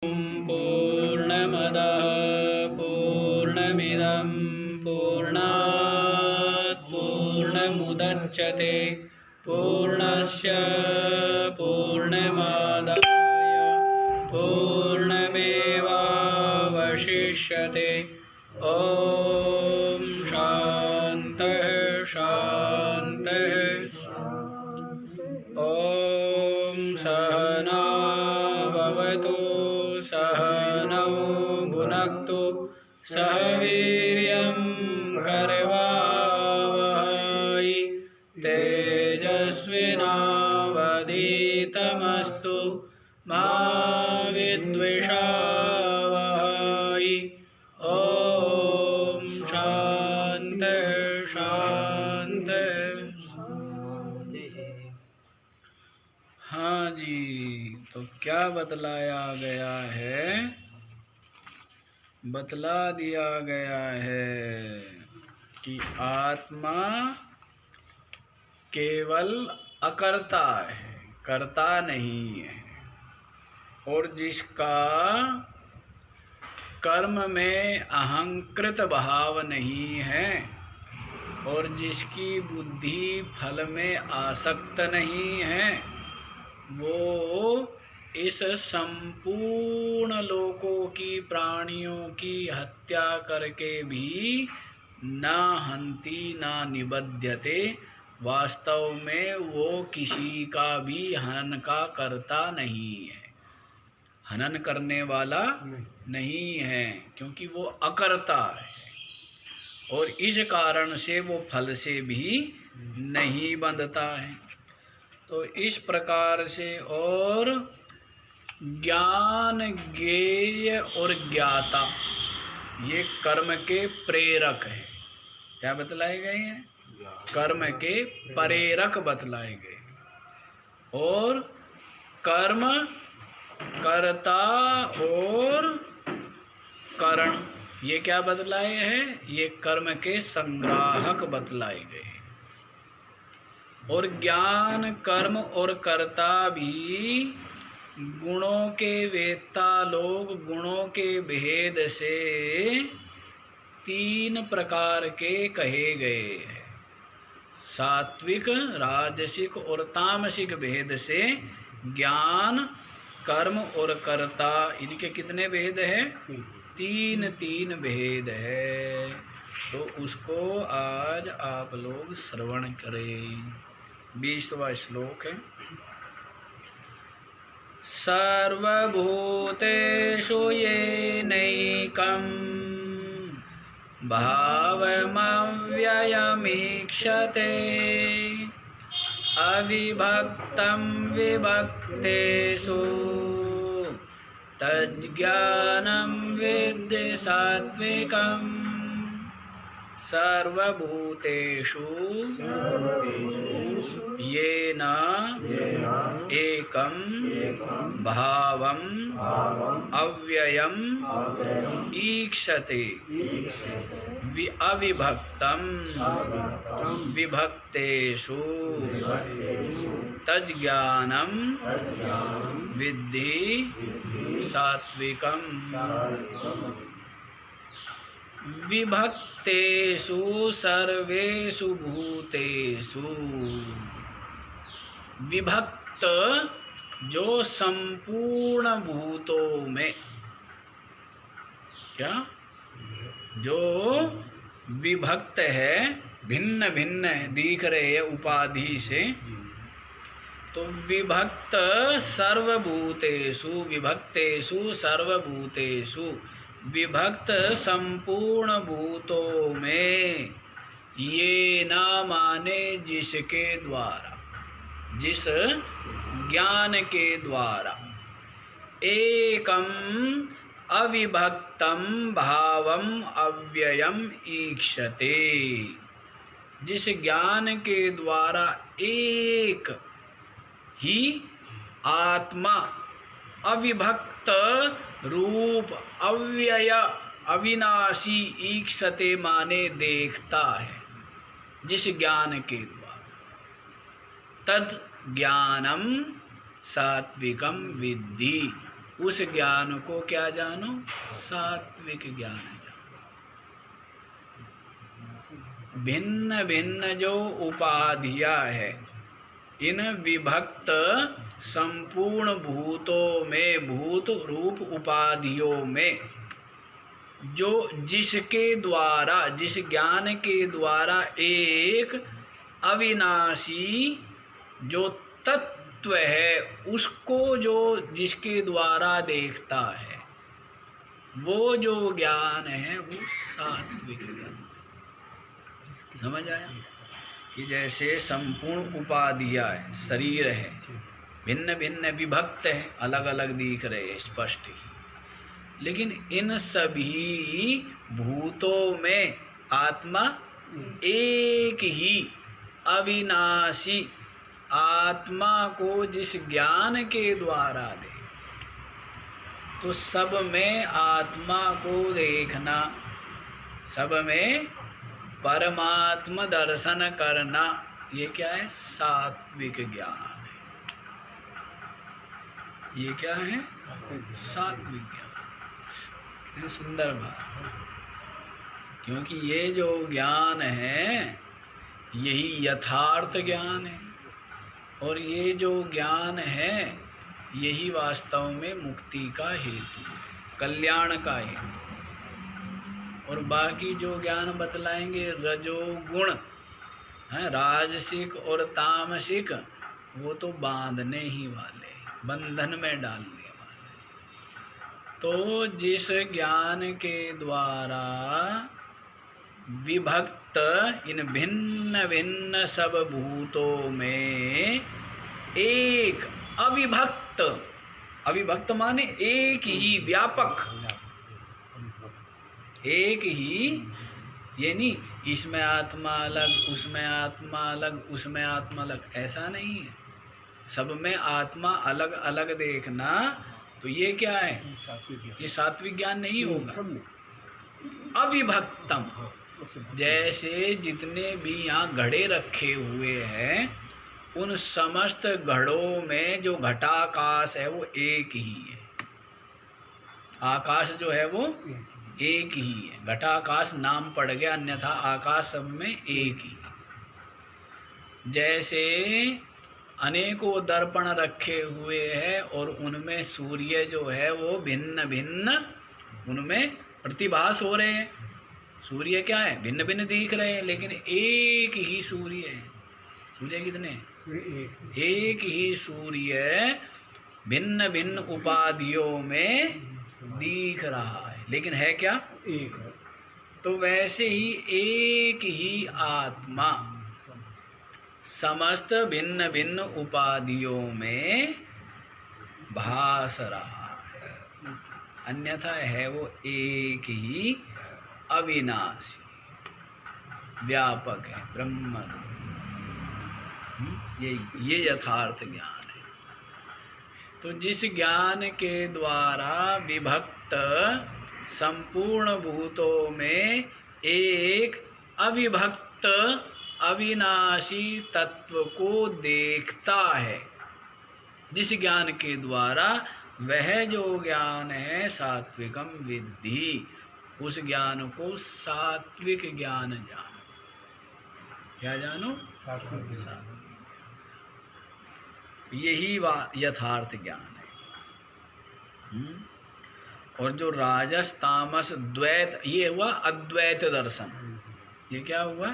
पूर्णमदः पूर्णमिदं पूर्णात् पूर्णमुदच्यते पूर्णस्य पूर्णमादाय पूर्णमेवावशिष्यते। ॐ शान्तः शान्तः। ॐ सहना भवतु सहनौ भुनक्तु सह वीर्यं करवावहै तेजस्विनावधीतमस्तु मा विद्विषावहै। ॐ शान्तः शान्तः। हाँ जी, तो क्या बतलाया गया है? बतला दिया गया है कि आत्मा केवल अकर्ता है, कर्ता नहीं है। और जिसका कर्म में अहंकृत भाव नहीं है और जिसकी बुद्धि फल में आसक्त नहीं है, वो इस संपूर्ण लोकों की प्राणियों की हत्या करके भी न हंति न निबध्यते। वास्तव में वो किसी का भी हनन का कर्ता नहीं है, हनन करने वाला नहीं है, क्योंकि वो अकर्ता है और इस कारण से वो फल से भी नहीं बंधता है। तो इस प्रकार से और ज्ञान, ज्ञेय और ज्ञाता ये कर्म के प्रेरक हैं। क्या बतलाए गए हैं? कर्म के प्रेरक बतलाए गए। और कर्म, कर्ता और करण ये क्या बतलाए हैं? ये कर्म के संग्राहक बतलाए गए। और ज्ञान, कर्म और कर्ता भी गुणों के वेत्ता लोग गुणों के भेद से तीन प्रकार के कहे गए हैं। सात्विक, राजसिक और तामसिक भेद से ज्ञान, कर्म और कर्ता इनके कितने भेद हैं? तीन भेद है। तो उसको आज आप लोग श्रवण करें। 20वां श्लोक है। सर्वभूतेषु येनैकं भावमव्ययमीक्षते अविभक्तं विभक्तेषु तज्ज्ञानं विद्धि सात्विकम्। सर्वभूतेषु येन एकं भावम् अव्ययम् ईक्षते अविभक्तं विभक्तेषु तज्ज्ञानं विद्धि सात्विकम्। विभक्तेषु सर्वेषु भूतेषु, विभक्त जो संपूर्ण भूतों में, क्या जो विभक्त है, भिन्न भिन्न दिख रहे हैं उपाधि से, तो विभक्त सर्वभूतेषु, विभक्तेषु सर्वभूतेषु, विभक्त संपूर्ण भूतों में, ये न माने जिसके द्वारा, जिस ज्ञान के द्वारा, एकम अविभक्तम भावम अव्ययम ईक्षते, जिस ज्ञान के द्वारा एक ही आत्मा अविभक्त रूप अव्यय अविनाशी ईक्षते माने देखता है, जिस ज्ञान के द्वारा, तद ज्ञानम सात्विकम विद्धि, उस ज्ञान को क्या जानो? सात्विक ज्ञान जानो। भिन्न भिन्न जो उपाधियां है, इन विभक्त संपूर्ण भूतों में, भूत रूप उपाधियों में, जो जिसके द्वारा, जिस ज्ञान के द्वारा एक अविनाशी जो तत्व है, उसको जो जिसके द्वारा देखता है, वो जो ज्ञान है वो सात्विक ज्ञान। समझ आया? कि जैसे संपूर्ण उपाधियां है, शरीर है, भिन्न भिन्न विभक्त है, अलग अलग दिख रहे हैं स्पष्ट ही, लेकिन इन सभी भूतों में आत्मा एक ही अविनाशी आत्मा को जिस ज्ञान के द्वारा दे, तो सब में आत्मा को देखना, सब में परमात्मा दर्शन करना, ये क्या है? सात्विक ज्ञान है। ये क्या है? सात्विक ज्ञान। ये सुंदर बात, क्योंकि ये जो ज्ञान है यही यथार्थ ज्ञान है, और ये जो ज्ञान है यही वास्तव में मुक्ति का हेतु, कल्याण का हेतु। और बाकी जो ज्ञान बतलाएंगे रजोगुण है, राजसिक और तामसिक, वो तो बांधने ही वाले, बंधन में डालने वाले। तो जिस ज्ञान के द्वारा विभक्त इन भिन्न भिन्न सब भूतों में एक अविभक्त, अविभक्त माने एक ही, व्यापक, एक ही, ये नहीं इसमें आत्मा अलग, उसमें आत्मा अलग, उसमें आत्मा अलग, ऐसा नहीं है। सब में आत्मा अलग अलग देखना, तो ये क्या है? ये सात्विक ज्ञान नहीं होगा। अविभक्तम, जैसे जितने भी यहाँ घड़े रखे हुए हैं, उन समस्त घड़ों में जो घटाकाश है वो एक ही है। आकाश जो है वो एक ही है, घटाकाश नाम पड़ गया, अन्यथा आकाश सब में एक ही। जैसे अनेकों दर्पण रखे हुए हैं और उनमें सूर्य जो है वो भिन्न भिन्न उनमें प्रतिभास हो रहे हैं। सूर्य क्या है? भिन्न भिन्न दिख रहे हैं, लेकिन एक ही सूर्य है। सूर्य कितने? एक ही सूर्य भिन्न भिन्न उपाधियों में दिख रहा है, लेकिन है क्या? एक। तो वैसे ही एक ही आत्मा समस्त भिन्न भिन्न उपाधियों में भास रहा है, अन्यथा है वो एक ही अविनाशी, व्यापक है, ब्रह्म। ये यथार्थ ज्ञान है। तो जिस ज्ञान के द्वारा विभक्त संपूर्ण भूतों में एक अविभक्त अविनाशी तत्व को देखता है, जिस ज्ञान के द्वारा, वह जो ज्ञान है सात्विकम विद्धि, उस ज्ञान को सात्विक ज्ञान जानो। क्या जानो? सात्विक। यही यथार्थ ज्ञान है। और जो राजस तामस द्वैत, ये हुआ अद्वैत दर्शन। ये क्या हुआ?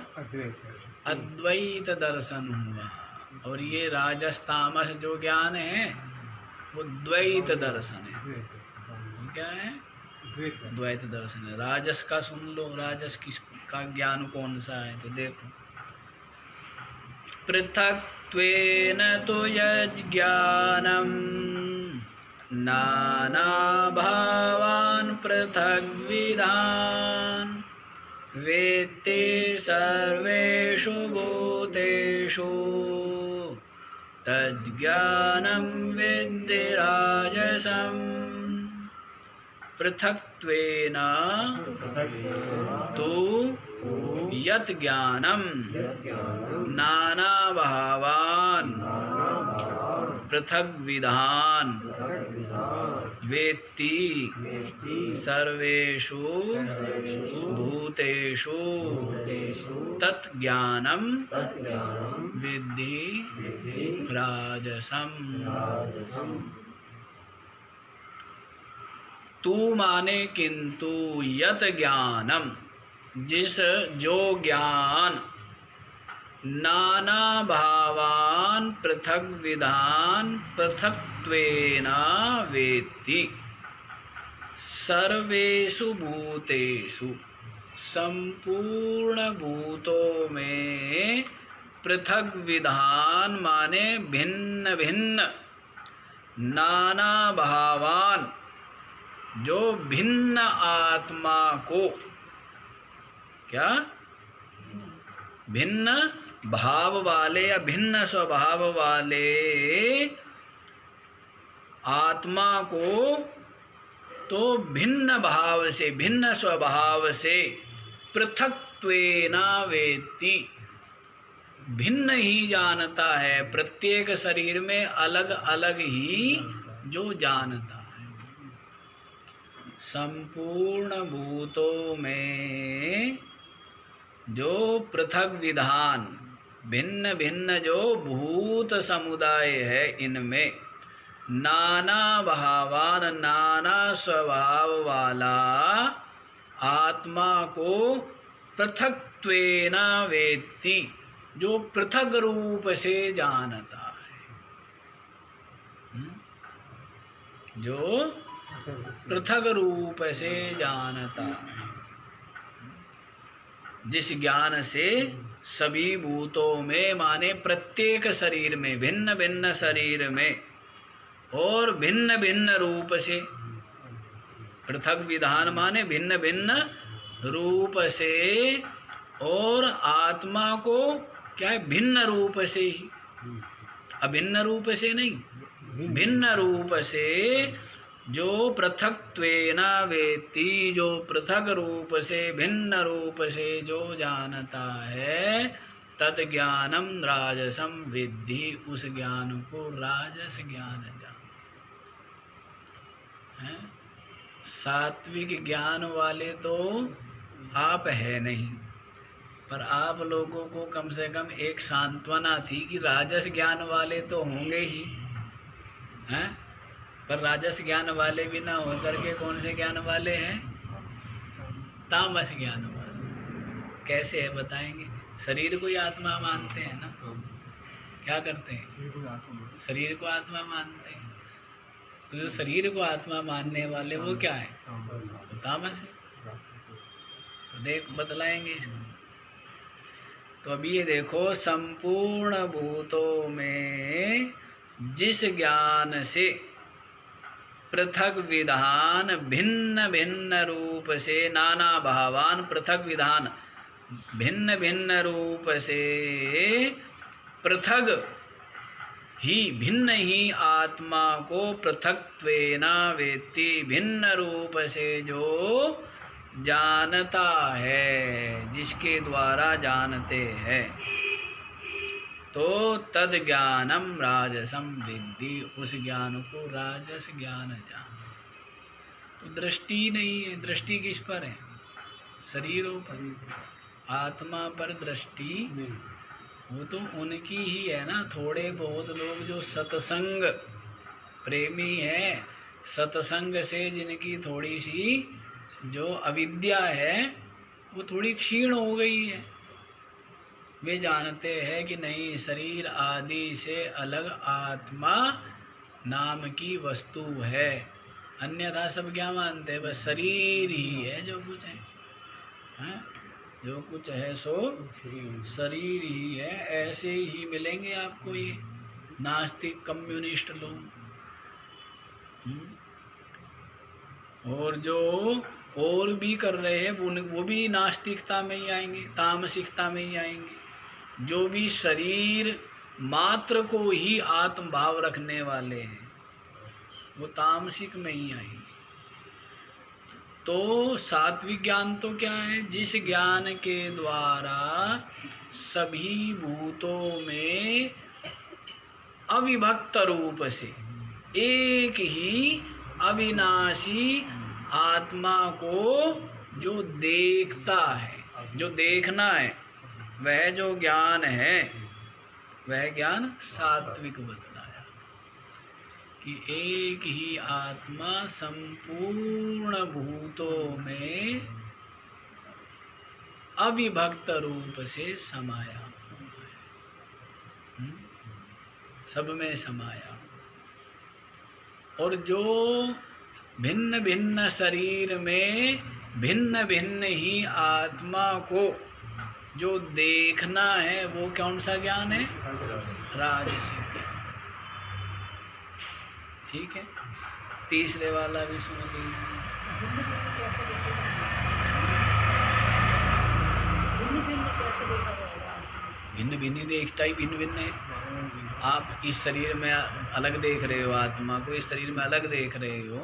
अद्वैत दर्शन हुआ। और ये राजस तामस जो ज्ञान है वो द्वैत दर्शन है। क्या है? द्वैत दर्शन है। राजस का सुन लो, राजस किसका ज्ञान कौन सा है? तो देखो, पृथक्त्वेन तु यज्ज्ञानं नानाभावान् पृथग्विधान् वेत्ति सर्वेषु भूतेषु तज्ज्ञानं विद्धि राजसम्। पृथक्त्वेन तु यत् ज्ञानं नानाभावान् पृथग्विधान् वेत्ति सर्वेषु भूतेषु तत् ज्ञानं विद्धि राजसम। तू माने किंतु यत ज्ञानम, जिस जो ज्ञान नाना भावान पृथक विधान पृथक्त्वेन वेत्ति सर्वेषु भूतेषु, संपूर्ण भूतों में पृथक विधान माने भिन्न भिन्न, नाना भावान जो भिन्न आत्मा को, क्या भिन्न भाव वाले या भिन्न स्वभाव वाले आत्मा को, तो भिन्न भाव से भिन्न स्वभाव से पृथक्त्वेन वेत्ति, भिन्न ही जानता है, प्रत्येक शरीर में अलग अलग ही जो जानता है। संपूर्ण भूतों में जो पृथक विधान भिन्न भिन्न जो भूत समुदाय है, इनमें नाना भावान नाना स्वभाव वाला आत्मा को पृथक्त्वेन वेत्ति, जो पृथक रूप से जानता है, जो पृथक रूप से जानता है। जिस ज्ञान से सभी भूतों में माने प्रत्येक शरीर में भिन्न भिन्न शरीर में और भिन्न भिन्न रूप से, पृथक विधान माने भिन्न भिन्न रूप से, और आत्मा को क्या है भिन्न रूप से ही, अभिन्न रूप से नहीं, भिन्न रूप से जो पृथक्त्वेन वेत्ति, जो पृथक रूप से भिन्न रूप से जो जानता है, तद ज्ञानम राजसम विद्धि, उस ज्ञान को राजस ज्ञान जान है। सात्विक ज्ञान वाले तो आप है नहीं, पर आप लोगों को कम से कम एक सांत्वना थी कि राजस ज्ञान वाले तो होंगे ही हैं। पर राजस ज्ञान वाले भी ना होकर के कौन से ज्ञान वाले हैं? तामस ज्ञान वाले। कैसे है बताएंगे? शरीर को ही आत्मा मानते हैं ना, क्या करते हैं? शरीर को आत्मा मानते हैं। तो जो शरीर को आत्मा मानने वाले वो क्या है? तो तामस है। तो देख बतलाएंगे इसको। तो अभी ये देखो, संपूर्ण भूतों में जिस ज्ञान से पृथक विधान भिन्न भिन्न रूप से, नाना भावान पृथक विधान भिन्न भिन्न रूप से, पृथक ही भिन्न ही आत्मा को पृथक्त्वेन वेत्ति, भिन्न रूप से जो जानता है, जिसके द्वारा जानते हैं, तो तद ज्ञानम राजसम विद्धि, उस ज्ञान को राजस ज्ञान जान। तो दृष्टि नहीं है, दृष्टि किस पर है? शरीरों पर, आत्मा पर दृष्टि वो तो उनकी ही है ना। थोड़े बहुत लोग जो सत्संग प्रेमी है, सत्संग से जिनकी थोड़ी सी जो अविद्या है वो थोड़ी क्षीण हो गई है, वे जानते हैं कि नहीं, शरीर आदि से अलग आत्मा नाम की वस्तु है। अन्यथा सब क्या मानते हैं? बस शरीर ही है जो कुछ है, जो कुछ है सो शरीर ही है। ऐसे ही मिलेंगे आपको ये नास्तिक कम्युनिस्ट लोग, और जो और भी कर रहे हैं वो भी नास्तिकता में ही आएंगे, तामसिकता में ही आएंगे। जो भी शरीर मात्र को ही आत्म भाव रखने वाले हैं वो तामसिक में ही आएंगे। तो सात्विक ज्ञान तो क्या है? जिस ज्ञान के द्वारा सभी भूतों में अविभक्त रूप से एक ही अविनाशी आत्मा को जो देखता है, जो देखना है, वह जो ज्ञान है, वह ज्ञान सात्विक बतलाया कि एक ही आत्मा संपूर्ण भूतों में अविभक्त रूप से समाया, सब में समाया। और जो भिन्न भिन्न शरीर में भिन्न भिन्न ही आत्मा को जो देखना है, वो कौन सा ज्ञान है? राजसिक। ठीक है, तीसरे वाला भी सुन लीजिए। भिन्न भिन्न देखता ही भिन्न भिन्न है। आप इस शरीर में अलग देख रहे हो आत्मा को, इस शरीर में अलग देख रहे हो,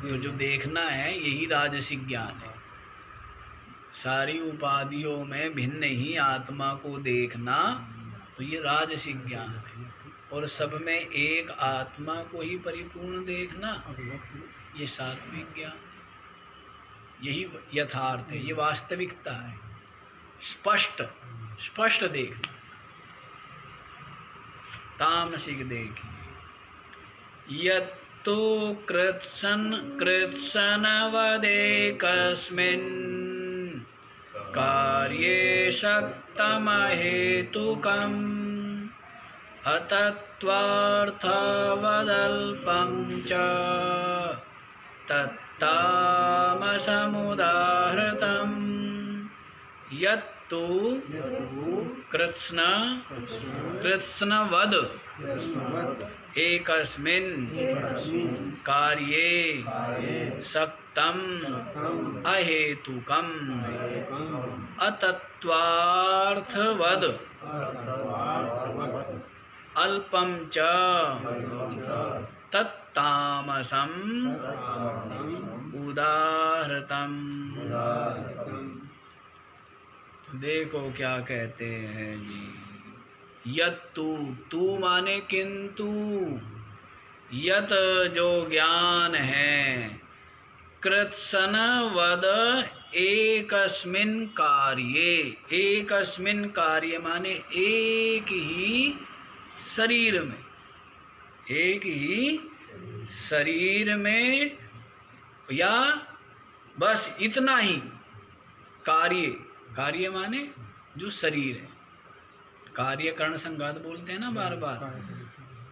तो जो देखना है यही राजसिक ज्ञान है। सारी उपाधियों में भिन्न ही आत्मा को देखना, तो ये राजसिक ज्ञान है। और सब में एक आत्मा को ही परिपूर्ण देखना, ये सात्विक ज्ञान, यही यथार्थ है, ये वास्तविकता है। स्पष्ट स्पष्ट देखना, तामसिक देखिए। यत्तु कृत्सनवदेकस्मिन् कार्ये शक्तमहेतुकम् अतत्त्वार्थवदल्पं च तत्तामसमुदाहृतम्। यत्तु कृत्स्नवद एकस्मिन् कार्ये सक्तम् अहेतुकम् अतत्त्वार्थवद अल्पं च तत्तामसम् उदाहृतम्। देखो क्या कहते हैं जी। यत्तु, तू माने किंतु, यत जो ज्ञान है, कृत्सनवद एकस्मिन् कार्ये, एकस्मिन् कार्य माने एक ही शरीर में, एक ही शरीर में, या बस इतना ही कार्य, कार्य माने जो शरीर है, कार्य कर्ण संघात बोलते हैं ना बार बार,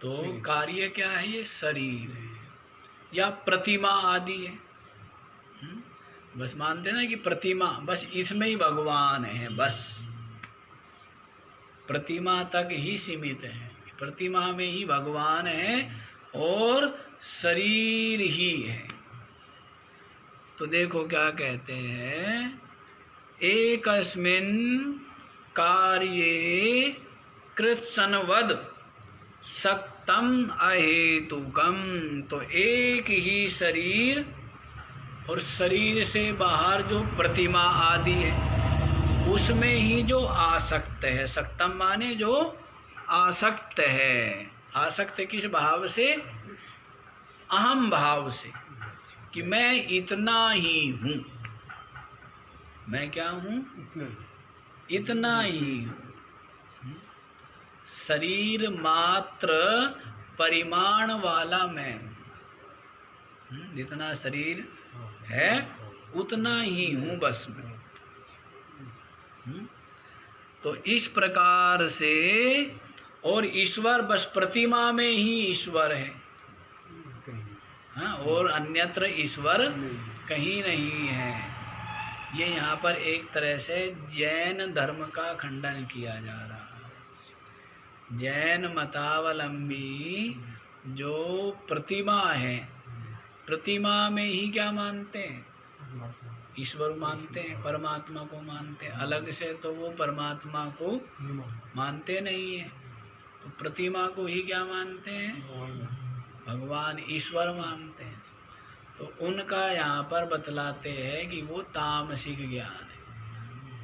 तो कार्य क्या है? ये शरीर है या प्रतिमा आदि है। बस मानते हैं ना कि प्रतिमा, बस इसमें ही भगवान है, बस प्रतिमा तक ही सीमित है, प्रतिमा में ही भगवान है और शरीर ही है। तो देखो क्या कहते हैं, एकस्मिन् कार्ये कृत्सनवद सक्तम अहेतुकम। तो एक ही शरीर और शरीर से बाहर जो प्रतिमा आदि है, उसमें ही जो आसक्त है, सक्तम माने जो आसक्त है। आसक्त किस भाव से? अहम भाव से, कि मैं इतना ही हूँ, मैं क्या हूँ? इतना ही हूँ। शरीर मात्र परिमाण वाला मैं हूँ, जितना शरीर है उतना ही हूँ बस मैं। तो इस प्रकार से, और ईश्वर बस प्रतिमा में ही ईश्वर है, हाँ, और अन्यत्र ईश्वर कहीं नहीं है। ये यहाँ पर एक तरह से जैन धर्म का खंडन किया जा रहा है। जैन मतावलंबी जो प्रतिमा है, प्रतिमा में ही क्या मानते हैं? ईश्वर मानते हैं, परमात्मा को मानते हैं। अलग से तो वो परमात्मा को मानते नहीं है, तो प्रतिमा को ही क्या मानते हैं? भगवान, ईश्वर मानते हैं। तो उनका यहाँ पर बतलाते हैं कि वो तामसिक ज्ञान है,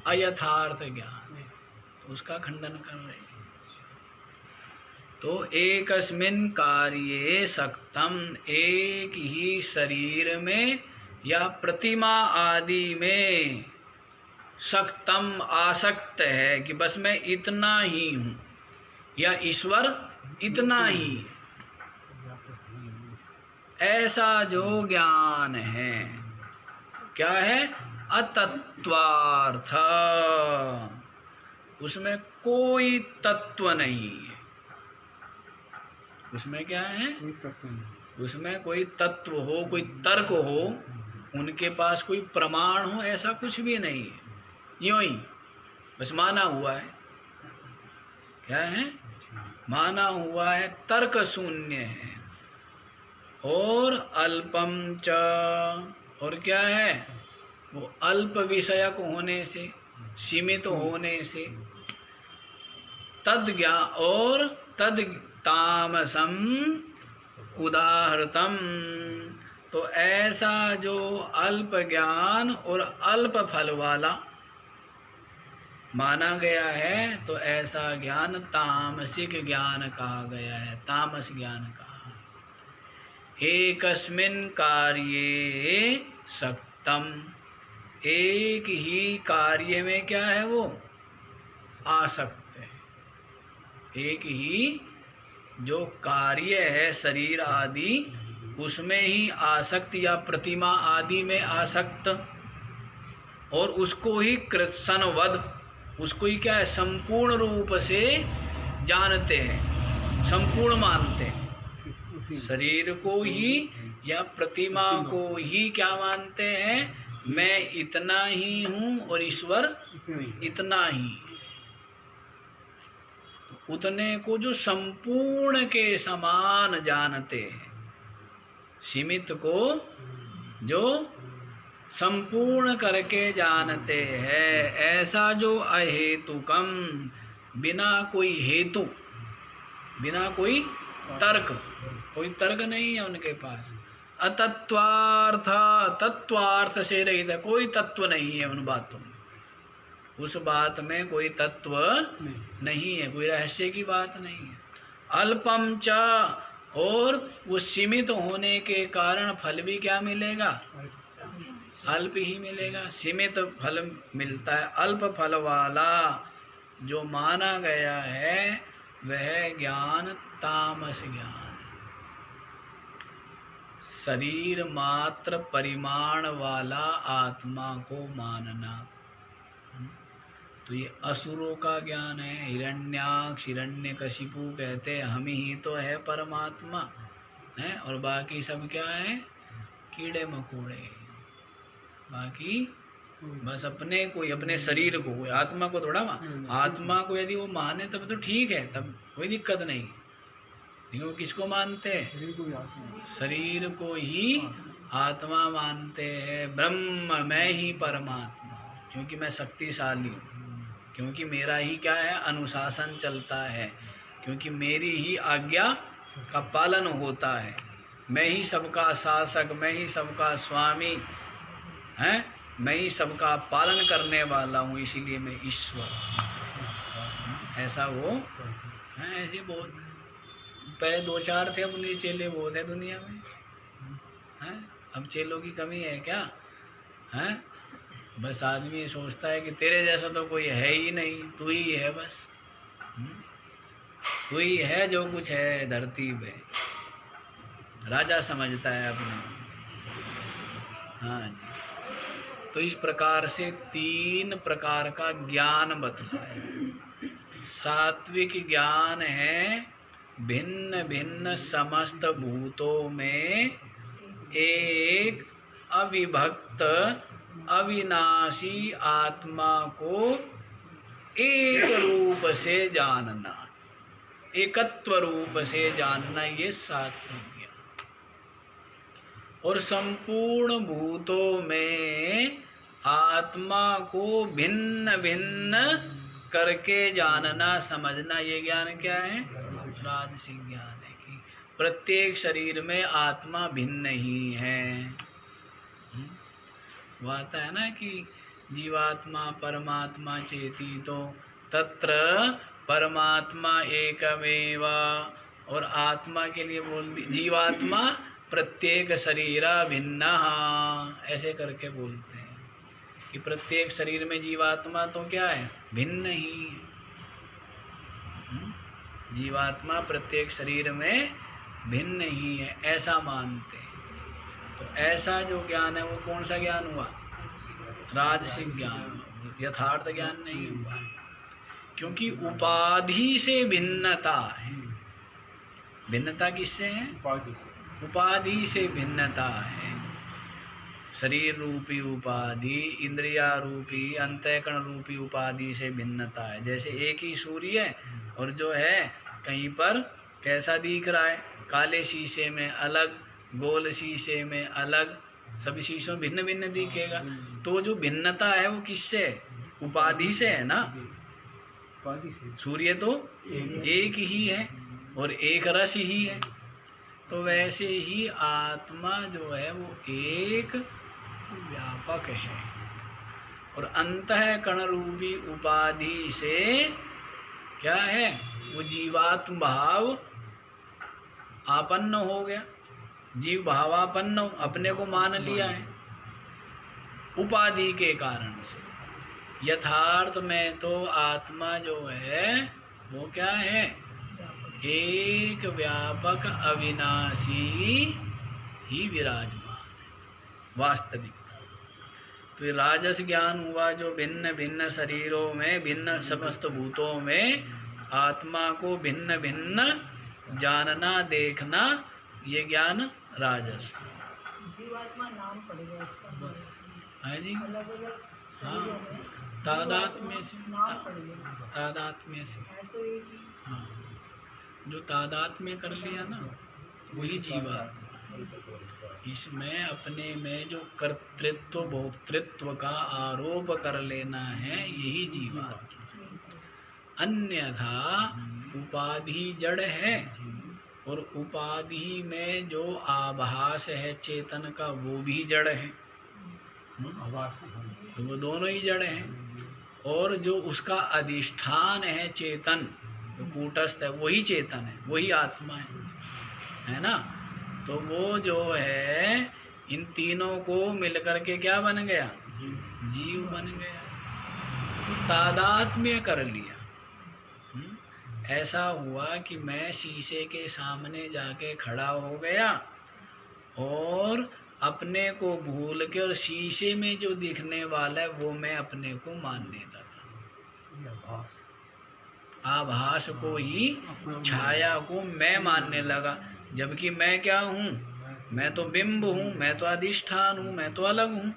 अयथार्थ ज्ञान है, तो उसका खंडन कर रहे हैं। तो एकस्मिन् कार्ये सक्तम, एक ही शरीर में या प्रतिमा आदि में सक्तम आसक्त है कि बस मैं इतना ही हूँ, या ईश्वर इतना ही, ऐसा जो ज्ञान है क्या है? अतत्वार्थ, उसमें कोई तत्व नहीं है। उसमें क्या है? उसमें कोई तत्व हो, कोई तर्क हो, उनके पास कोई प्रमाण हो, ऐसा कुछ भी नहीं है। यूं ही बस माना हुआ है। क्या है? माना हुआ है, तर्क शून्य है। और अल्पम च, और क्या है? वो अल्प विषयक होने से, सीमित होने से, तद ज्ञान और तद तामसम उदाहृतम, तो ऐसा जो अल्प ज्ञान और अल्प फल वाला माना गया है, तो ऐसा ज्ञान तामसिक ज्ञान कहा गया है, तामस ज्ञान कहा। एकस्मिन् कार्ये सक्तम, एक ही कार्य में क्या है? वो आसक्त है। एक ही जो कार्य है शरीर आदि, उसमें ही आसक्त, या प्रतिमा आदि में आसक्त, और उसको ही कृत्सनवद, उसको ही क्या है? संपूर्ण रूप से जानते हैं, संपूर्ण मानते हैं। शरीर को ही या प्रतिमा को ही क्या मानते हैं? मैं इतना ही हूँ और ईश्वर इतना ही। उतने को जो संपूर्ण के समान जानते हैं, सीमित को जो संपूर्ण करके जानते हैं, ऐसा जो अहेतुकम, बिना कोई हेतु, बिना कोई तर्क, कोई तर्क नहीं है उनके पास। अतत्वार्थ, तत्वार्थ से रहित है, कोई तत्व नहीं है उन बातों में। उस बात में कोई तत्व नहीं है, कोई रहस्य की बात नहीं है। अल्पम च, और वो सीमित होने के कारण फल भी क्या मिलेगा? अल्प ही मिलेगा। सीमित फल मिलता है। अल्प फल वाला जो माना गया है वह ज्ञान तामस ज्ञान, शरीर मात्र परिमाण वाला आत्मा को मानना, तो ये असुरों का ज्ञान है। हिरण्याक्ष, हिरण्यकशिपु कहते हैं हम ही तो है परमात्मा है, और बाकी सब क्या है? कीड़े मकोड़े। बाकी बस अपने को, अपने शरीर को, आत्मा को थोड़ा आत्मा को यदि वो माने तब तो ठीक है, तब कोई दिक्कत नहीं। लेकिन वो किसको मानते हैं? शरीर को ही आत्मा मानते हैं। ब्रह्म, मैं ही परमात्मा, क्योंकि मैं शक्तिशाली हूँ, क्योंकि मेरा ही क्या है? अनुशासन चलता है, क्योंकि मेरी ही आज्ञा का पालन होता है। मैं ही सबका शासक, मैं ही सबका स्वामी हैं, मैं ही सबका पालन करने वाला हूँ, इसीलिए मैं ईश्वर। ऐसा वो हैं, ऐसे बहुत पहले 2-4 थे, अपने चेले बहुत है दुनिया में हैं। अब चेलों की कमी है क्या? हैं, बस आदमी सोचता है कि तेरे जैसा तो कोई है ही नहीं, तू ही है बस। तू ही है जो कुछ है धरती पे, राजा समझता है अपने। हाँ जी। तो इस प्रकार से 3 प्रकार का ज्ञान बताया। सात्विक ज्ञान है भिन्न भिन्न समस्त भूतों में एक अविभक्त अविनाशी आत्मा को एक रूप से जानना, एकत्व रूप से जानना, ये सात्विक ज्ञान। और संपूर्ण भूतों में आत्मा को भिन्न भिन्न करके जानना, समझना, ये ज्ञान क्या है? राजसिक ज्ञान है कि प्रत्येक शरीर में आत्मा भिन्न ही है। वो आता है ना कि जीवात्मा परमात्मा चेती तो तत्र परमात्मा एकमेवा, और आत्मा के लिए बोल दी जीवात्मा प्रत्येक शरीरा भिन्ना, ऐसे करके बोलते हैं कि प्रत्येक शरीर में जीवात्मा तो क्या है, भिन्न ही है। जीवात्मा प्रत्येक शरीर में भिन्न ही है, ऐसा मानते हैं। तो ऐसा जो ज्ञान है वो कौन सा ज्ञान हुआ, राजसिक ज्ञान, यथार्थ ज्ञान नहीं हुआ, क्योंकि उपाधि से भिन्नता है। भिन्नता किससे है, उपाधि से भिन्नता है। शरीर रूपी उपाधि, इंद्रिया रूपी, अंतःकरण रूपी उपाधि से भिन्नता है। जैसे एक ही सूर्य है और जो है कहीं पर कैसा दिख रहा है, काले शीशे में अलग, गोल शीशे में अलग, सभी शीशों भिन्न भिन्न दिखेगा। तो जो भिन्नता है वो किससे, उपाधि से है ना। सूर्य तो एक ही है और एक रस ही है। तो वैसे ही आत्मा जो है वो एक व्यापक है और अंतःकरण रूपी उपाधि से क्या है, वो जीवात्म भाव आपन्न हो गया, जीव भावापन्न अपने को मान लिया है उपाधि के कारण से। यथार्थ में तो आत्मा जो है वो क्या है, एक व्यापक अविनाशी ही विराजमान है वास्तविकता। तो ये राजस ज्ञान हुआ जो भिन्न भिन्न शरीरों में, भिन्न समस्त भूतों में आत्मा को भिन्न भिन्न जानना, देखना, ये ज्ञान राजस। जीवात्मा नाम पड़ेगा इसका, बस है जी, हाँ, तादात्म्य से नाम पड़ेगा, तादात्म्य से, तो एक ही। हाँ, जो तादात्म्य कर लिया ना वही जीवात्मा। इसमें अपने में जो कर्तृत्व भोक्तृत्व का आरोप कर लेना है यही जीवात्मा। अन्यथा उपाधि जड़ है और उपाधि में जो आभास है चेतन का वो भी जड़ है। तो वो दोनों ही जड़ हैं। और जो उसका अधिष्ठान है चेतन, वो कूटस्थ है, वही चेतन है, वही आत्मा है ना। तो वो जो है इन तीनों को मिलकर के क्या बन गया, जीव बन गया। तो तादात्म्य कर लिया। ऐसा हुआ कि मैं शीशे के सामने जाके खड़ा हो गया और अपने को भूल के, और शीशे में जो दिखने वाला है वो मैं अपने को मानने लगा। आभास को ही, छाया को मैं मानने लगा, जबकि मैं क्या हूँ, मैं तो बिंब हूँ, मैं तो अधिष्ठान हूँ, मैं तो अलग हूँ।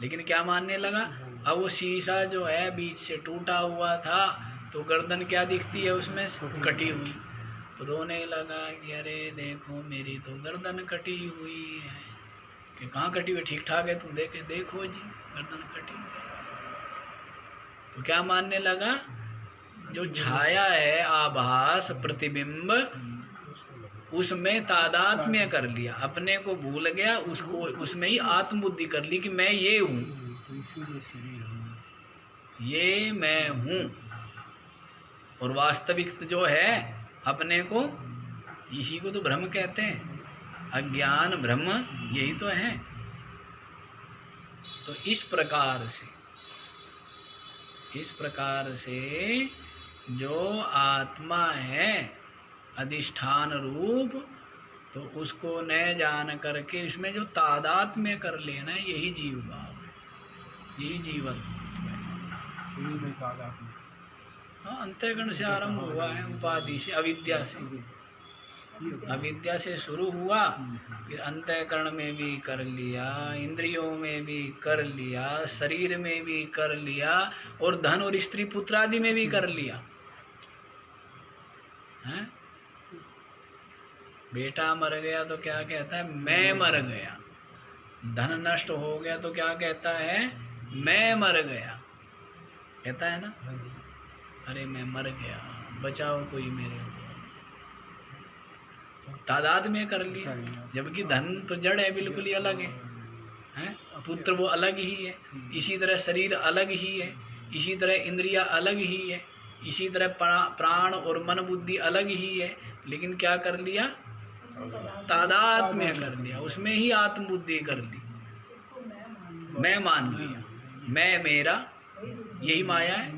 लेकिन क्या मानने लगा, अब वो शीशा जो है बीच से टूटा हुआ था तो गर्दन क्या दिखती है उसमें, कटी हुई। तो रोने लगा कि अरे देखो मेरी तो गर्दन कटी हुई है। कि कहाँ कटी हुई, ठीक ठाक है, तुम देखे देखो जी गर्दन कटी हुई। तो क्या मानने लगा, जो छाया है आभास प्रतिबिंब, उसमें तादात्म्य कर लिया, अपने को भूल गया, उसको उसमें ही आत्मबुद्धि कर ली कि मैं ये हूँ, ये मैं हूँ। और वास्तविक जो है अपने को, इसी को तो भ्रम कहते हैं, अज्ञान भ्रम यही तो है। तो इस प्रकार से जो आत्मा है अधिष्ठान रूप, तो उसको न जान करके इसमें जो तादात्म्य कर लेना यही जीव भाव है, यही जीवत्व है। हाँ, अंतःकरण से आरंभ हुआ है, उपाधि से, अविद्या से शुरू हुआ, फिर अंतःकरण में भी कर लिया, इंद्रियों में भी कर लिया, शरीर में भी कर लिया, और धन और स्त्री पुत्र आदि में भी कर लिया है? बेटा मर गया तो क्या कहता है, मैं मर गया। धन नष्ट हो गया तो क्या कहता है, मैं मर गया, कहता है ना। अरे मैं मर गया, बचाओ कोई मेरे को। तादाद में कर लिया, जबकि धन तो जड़ है, बिल्कुल ही अलग है? पुत्र वो अलग ही है, इसी तरह शरीर अलग ही है, इसी तरह इंद्रिया अलग ही है, इसी तरह प्राण और मन बुद्धि अलग ही है, लेकिन क्या कर लिया, तादात्म्य कर लिया, उसमें ही आत्म बुद्धि कर ली, मैं मान लिया, मैं मेरा, यही माया है।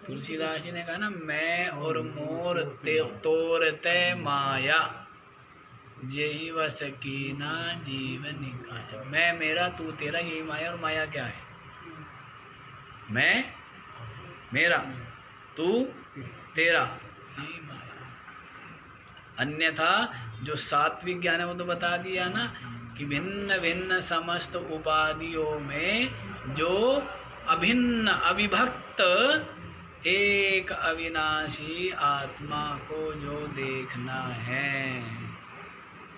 तुलसीदास जी ने कहा ना, मैं और मोर तोर तय माया, यही वस की ना जीवन निकाया। मैं मेरा तू तेरा, यही माया। और माया क्या है, मैं मेरा तू तेरा, यही माया। अन्यथा जो सात्विक ज्ञान है वो तो बता दिया ना कि भिन्न भिन्न समस्त उपाधियों में जो अभिन्न अविभक्त एक अविनाशी आत्मा को जो देखना है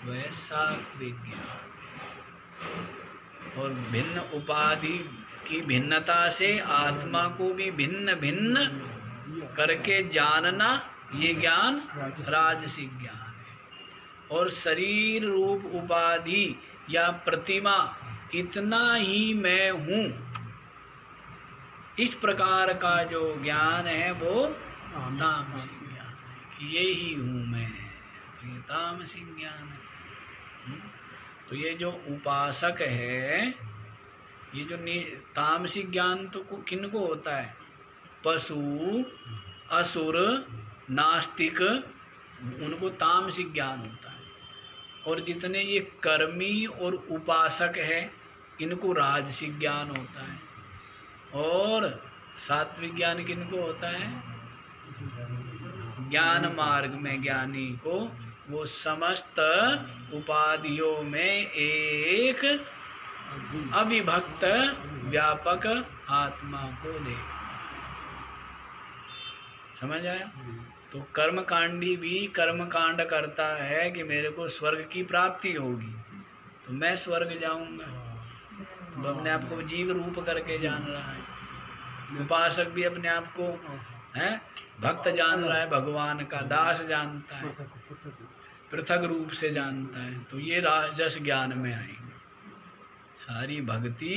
वह सात्विक ज्ञान। और भिन्न उपाधि की भिन्नता से आत्मा को भी भिन्न भिन्न करके जानना, ये ज्ञान राजसिक ज्ञान है। और शरीर रूप उपाधि या प्रतिमा, इतना ही मैं हूँ, इस प्रकार का जो ज्ञान है वो तामसिक ज्ञान है। ये ही हूँ मैं, ये तामसिक ज्ञान है। तो ये जो उपासक है, ये जो तामसिक ज्ञान तो किनको होता है, पशु, असुर, नास्तिक, उनको तामसिक ज्ञान होता है। और जितने ये कर्मी और उपासक है, इनको राजसिक ज्ञान होता है। और सात्विक ज्ञान किनको होता है, ज्ञान मार्ग में ज्ञानी को वो समस्त उपाधियों में एक अविभक्त व्यापक आत्मा को देख। समझ आया? तो कर्मकांडी भी कर्म कांड करता है कि मेरे को स्वर्ग की प्राप्ति होगी तो मैं स्वर्ग जाऊंगा, तो अपने आप को जीव रूप करके जान रहा है। उपासक भी अपने आप को है भक्त जान रहा है, भगवान का दास जानता है, पृथक रूप से जानता है। तो ये राजस ज्ञान में आएंगे। सारी भक्ति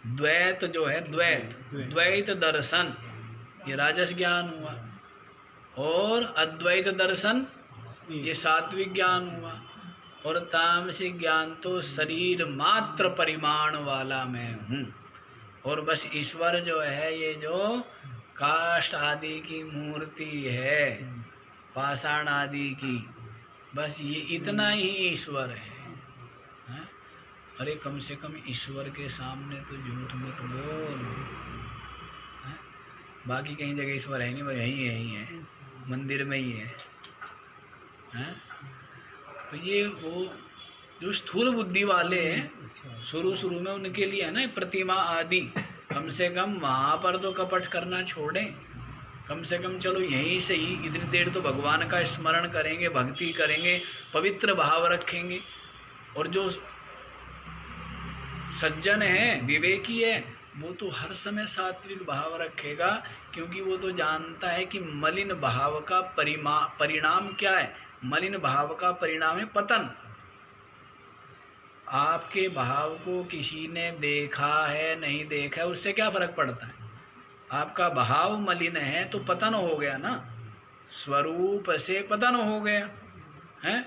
द्वैत जो है, द्वैत दर्शन, ये राजस ज्ञान हुआ। और अद्वैत दर्शन, ये सात्विक ज्ञान हुआ। और तामसिक ज्ञान तो शरीर मात्र परिमाण वाला मैं हूँ, और बस ईश्वर जो है, ये जो काष्ठ आदि की मूर्ति है, पाषाण आदि की, बस ये इतना ही ईश्वर है। अरे कम से कम ईश्वर के सामने तो झूठ मत बोल। बाकी कहीं जगह ईश्वर है नहीं, बस यही है, मंदिर में ही है। तो ये वो जो स्थूल बुद्धि वाले हैं, शुरू में उनके लिए है ना प्रतिमा आदि, कम से कम वहाँ पर तो कपट करना छोड़ें। कम से कम चलो यहीं से ही इतनी देर तो भगवान का स्मरण करेंगे, भक्ति करेंगे, पवित्र भाव रखेंगे। और जो सज्जन है, विवेकी है, वो तो हर समय सात्विक भाव रखेगा, क्योंकि वो तो जानता है कि मलिन भाव का परिणाम क्या है। मलिन भाव का परिणाम है पतन। आपके भाव को किसी ने देखा है नहीं देखा है, उससे क्या फर्क पड़ता है। आपका भाव मलिन है तो पतन हो गया ना, स्वरूप से पतन हो गया है।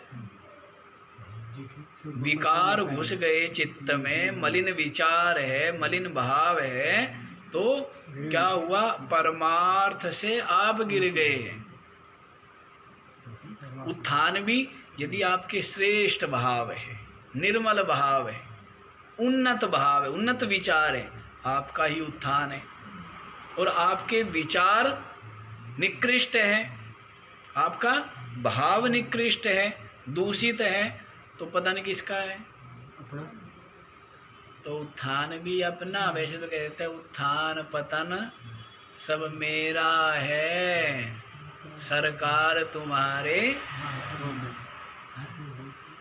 विकार घुस गए चित्त में, मलिन विचार है, मलिन भाव है, तो क्या हुआ, परमार्थ से आप गिर गए। उत्थान भी यदि आपके श्रेष्ठ भाव है, निर्मल भाव है, उन्नत भाव है, उन्नत विचार है, आपका ही उत्थान है। और आपके विचार निकृष्ट है, आपका भाव निकृष्ट है, दूषित है, तो पता नहीं किसका है। तो उत्थान भी अपना, वैसे तो कहते हैं उत्थान पतन सब मेरा है, सरकार तुम्हारे,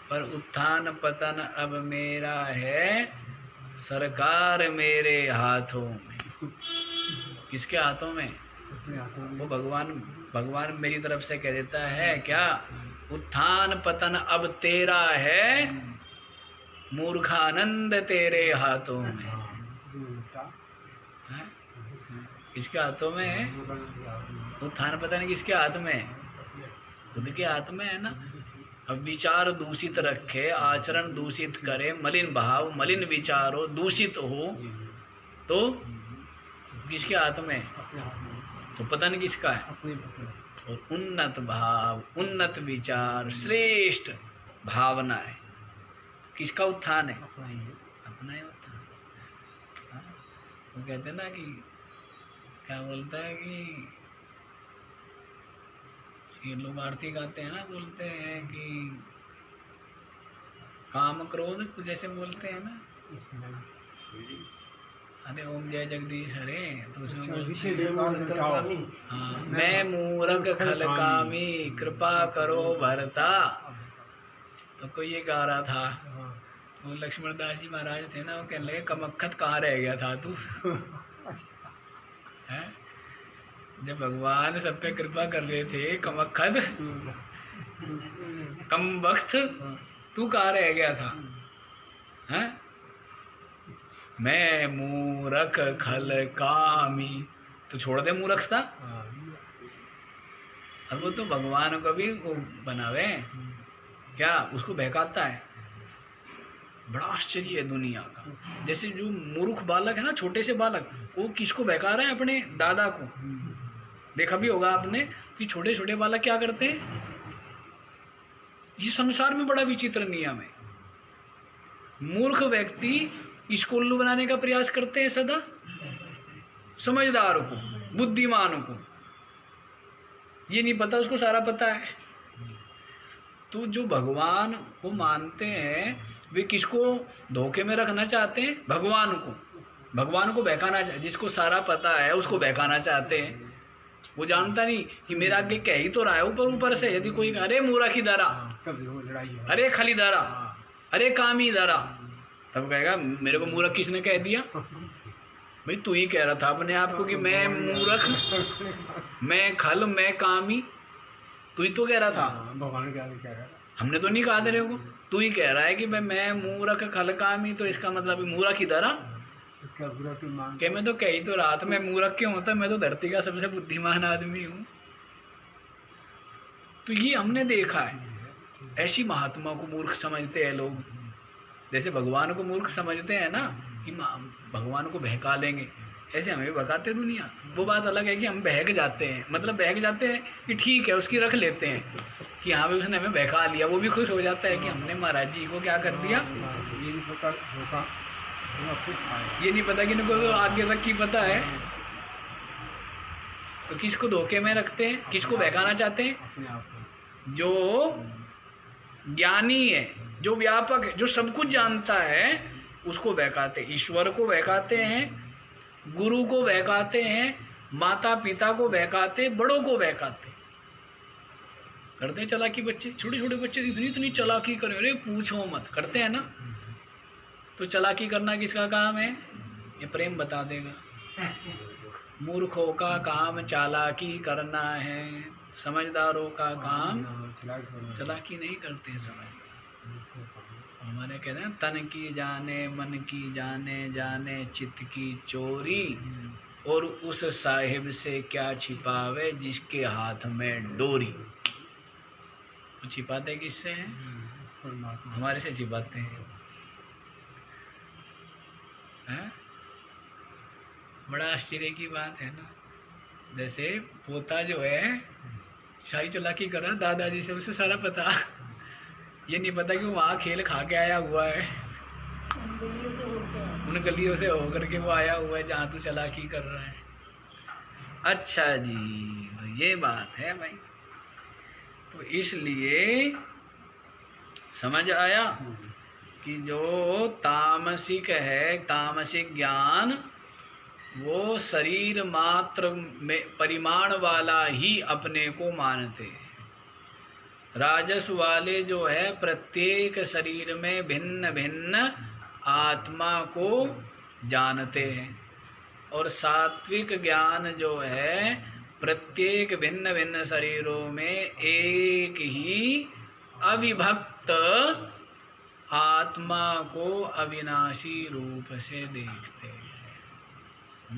पर उत्थान पतन अब मेरा है, सरकार मेरे हाथों में। किसके हाथों में? वो भगवान मेरी तरफ से कह देता है क्या, उत्थान पतन अब तेरा है, मूर्खानंद तेरे हाथों में। किसके हाथों में है? उत्थान पता नहीं किसके हाथ में है, खुद के हाथ में है ना। अब विचार दूषित रखे, आचरण दूषित करे, मलिन भाव मलिन विचारो दूषित हो तो किसके हाथ में है? तो पता नहीं किसका है। और उन्नत भाव, उन्नत विचार, श्रेष्ठ भावना है, किसका उत्थान है? अपना ही उत्थान। हाँ? वो कहते हैं ना कि क्या बोलता है कि ये लोग आरती गाते हैं ना, बोलते हैं कि काम क्रोध कुछ ऐसे बोलते हैं ना, अरे ओम जय जगदीश हरे, तो उसमें बोलते हैं हाँ, मैं मूरख खल कामी कृपा करो भरता। तो कोई ये गा रहा था, वो लक्ष्मण दास जी महाराज थे ना, वो कहने लगे कमक्खत कहाँ रह गया था तू है? जब भगवान सब पे कृपा कर रहे थे, कमक्खत कम वक्त तू कहाँ रह गया था? हैं? मैं मूरख खल कामी, तो छोड़ दे मूर्खता। और वो तो भगवान को भी वो बनावे क्या, उसको बहकाता है। बड़ा आश्चर्य है दुनिया का। जैसे जो मूर्ख बालक है ना, छोटे से बालक, वो किसको बहका रहा है? अपने दादा को। देखा भी होगा आपने कि छोटे छोटे बालक क्या करते हैं। ये संसार में बड़ा विचित्र नियम है। मूर्ख व्यक्ति इसको उल्लू बनाने का प्रयास करते हैं सदा, समझदार को, बुद्धिमान को ये नहीं पता, उसको सारा पता है। तो जो भगवान को मानते हैं वे किसको धोखे में रखना चाहते हैं? भगवान को। भगवान को बहकाना, जिसको सारा पता है उसको बहकाना चाहते हैं। वो जानता नहीं कि मेरा आगे कह ही तो रहा है ऊपर ऊपर से। यदि कोई अरे मूर्ख ही दारा, अरे खली दारा, अरे कामी दारा, तब कहेगा मेरे को मूर्ख किसने कह दिया? भाई तू ही कह रहा था अपने आप को कि मैं मूर्ख, मैं खल, मैं कामी, तू ही तो कह रहा था। भगवान क्या कह रहा है? हमने तो नहीं कहा तेरे को, तू ही कह रहा है कि मैं मूर्ख खल कामी, तो इसका मतलब मूर्ख ही दारा क्या? मैं तो कह ही तो रहा था, मैं मूर्ख क्यों होता? मैं तो धरती का सबसे बुद्धिमान आदमी हूँ। तो ये हमने देखा है। ऐसी महात्मा को मूर्ख समझते हैं लोग, जैसे भगवान को मूर्ख समझते हैं ना कि भगवान को बहका लेंगे, ऐसे हमें बहकाते दुनिया। वो बात अलग है कि हम बहक जाते हैं, मतलब बहक जाते हैं कि ठीक है उसकी रख लेते हैं कि हाँ भाई उसने हमें बहका लिया। वो भी खुश हो जाता है कि हमने महाराज जी को क्या कर दिया। ये नहीं पता कि इनको तो आगे तक की पता है। तो किसको धोखे में रखते हैं, किसको बहकाना चाहते हैं? जो ज्ञानी है, जो व्यापक है, जो सब कुछ जानता है, उसको बहकाते। ईश्वर को बहकाते हैं, गुरु को बहकाते हैं, माता पिता को बहकाते, बड़ों को बहकाते। करते हैं चालाकी बच्चे, छोटे छोटे बच्चे इतनी इतनी चालाकी करें, अरे पूछो मत, करते हैं ना। तो चालाकी करना किसका काम है? ये प्रेम बता देगा। मूर्खों का काम चालाकी करना है, समझदारों का काम चालाकी नहीं करते हैं। समझ हमारे कहते हैं तन की जाने मन की जाने, जाने चित्त की चोरी, और उस साहिब से क्या छिपावे जिसके हाथ में डोरी। वो छिपाते किससे हैं? हमारे से छिपाते हैं। बड़ा आश्चर्य की बात है ना। जैसे पोता जो है सारी चालाकी कर रहा दादाजी से, उसे सारा पता। ये नहीं पता कि वो वहाँ खेल खा के आया हुआ है, उन गलियों से होकर के वो आया हुआ है जहाँ तू चालाकी कर रहा है। अच्छा जी, तो ये बात है भाई। तो इसलिए समझ आया कि जो तामसिक है, तामसिक ज्ञान, वो शरीर मात्र में परिमाण वाला ही अपने को मानते हैं। राजस वाले जो है प्रत्येक शरीर में भिन्न भिन्न आत्मा को जानते हैं, और सात्विक ज्ञान जो है प्रत्येक भिन्न भिन्न शरीरों में एक ही अविभक्त आत्मा को अविनाशी रूप से देखते हैं। हाँ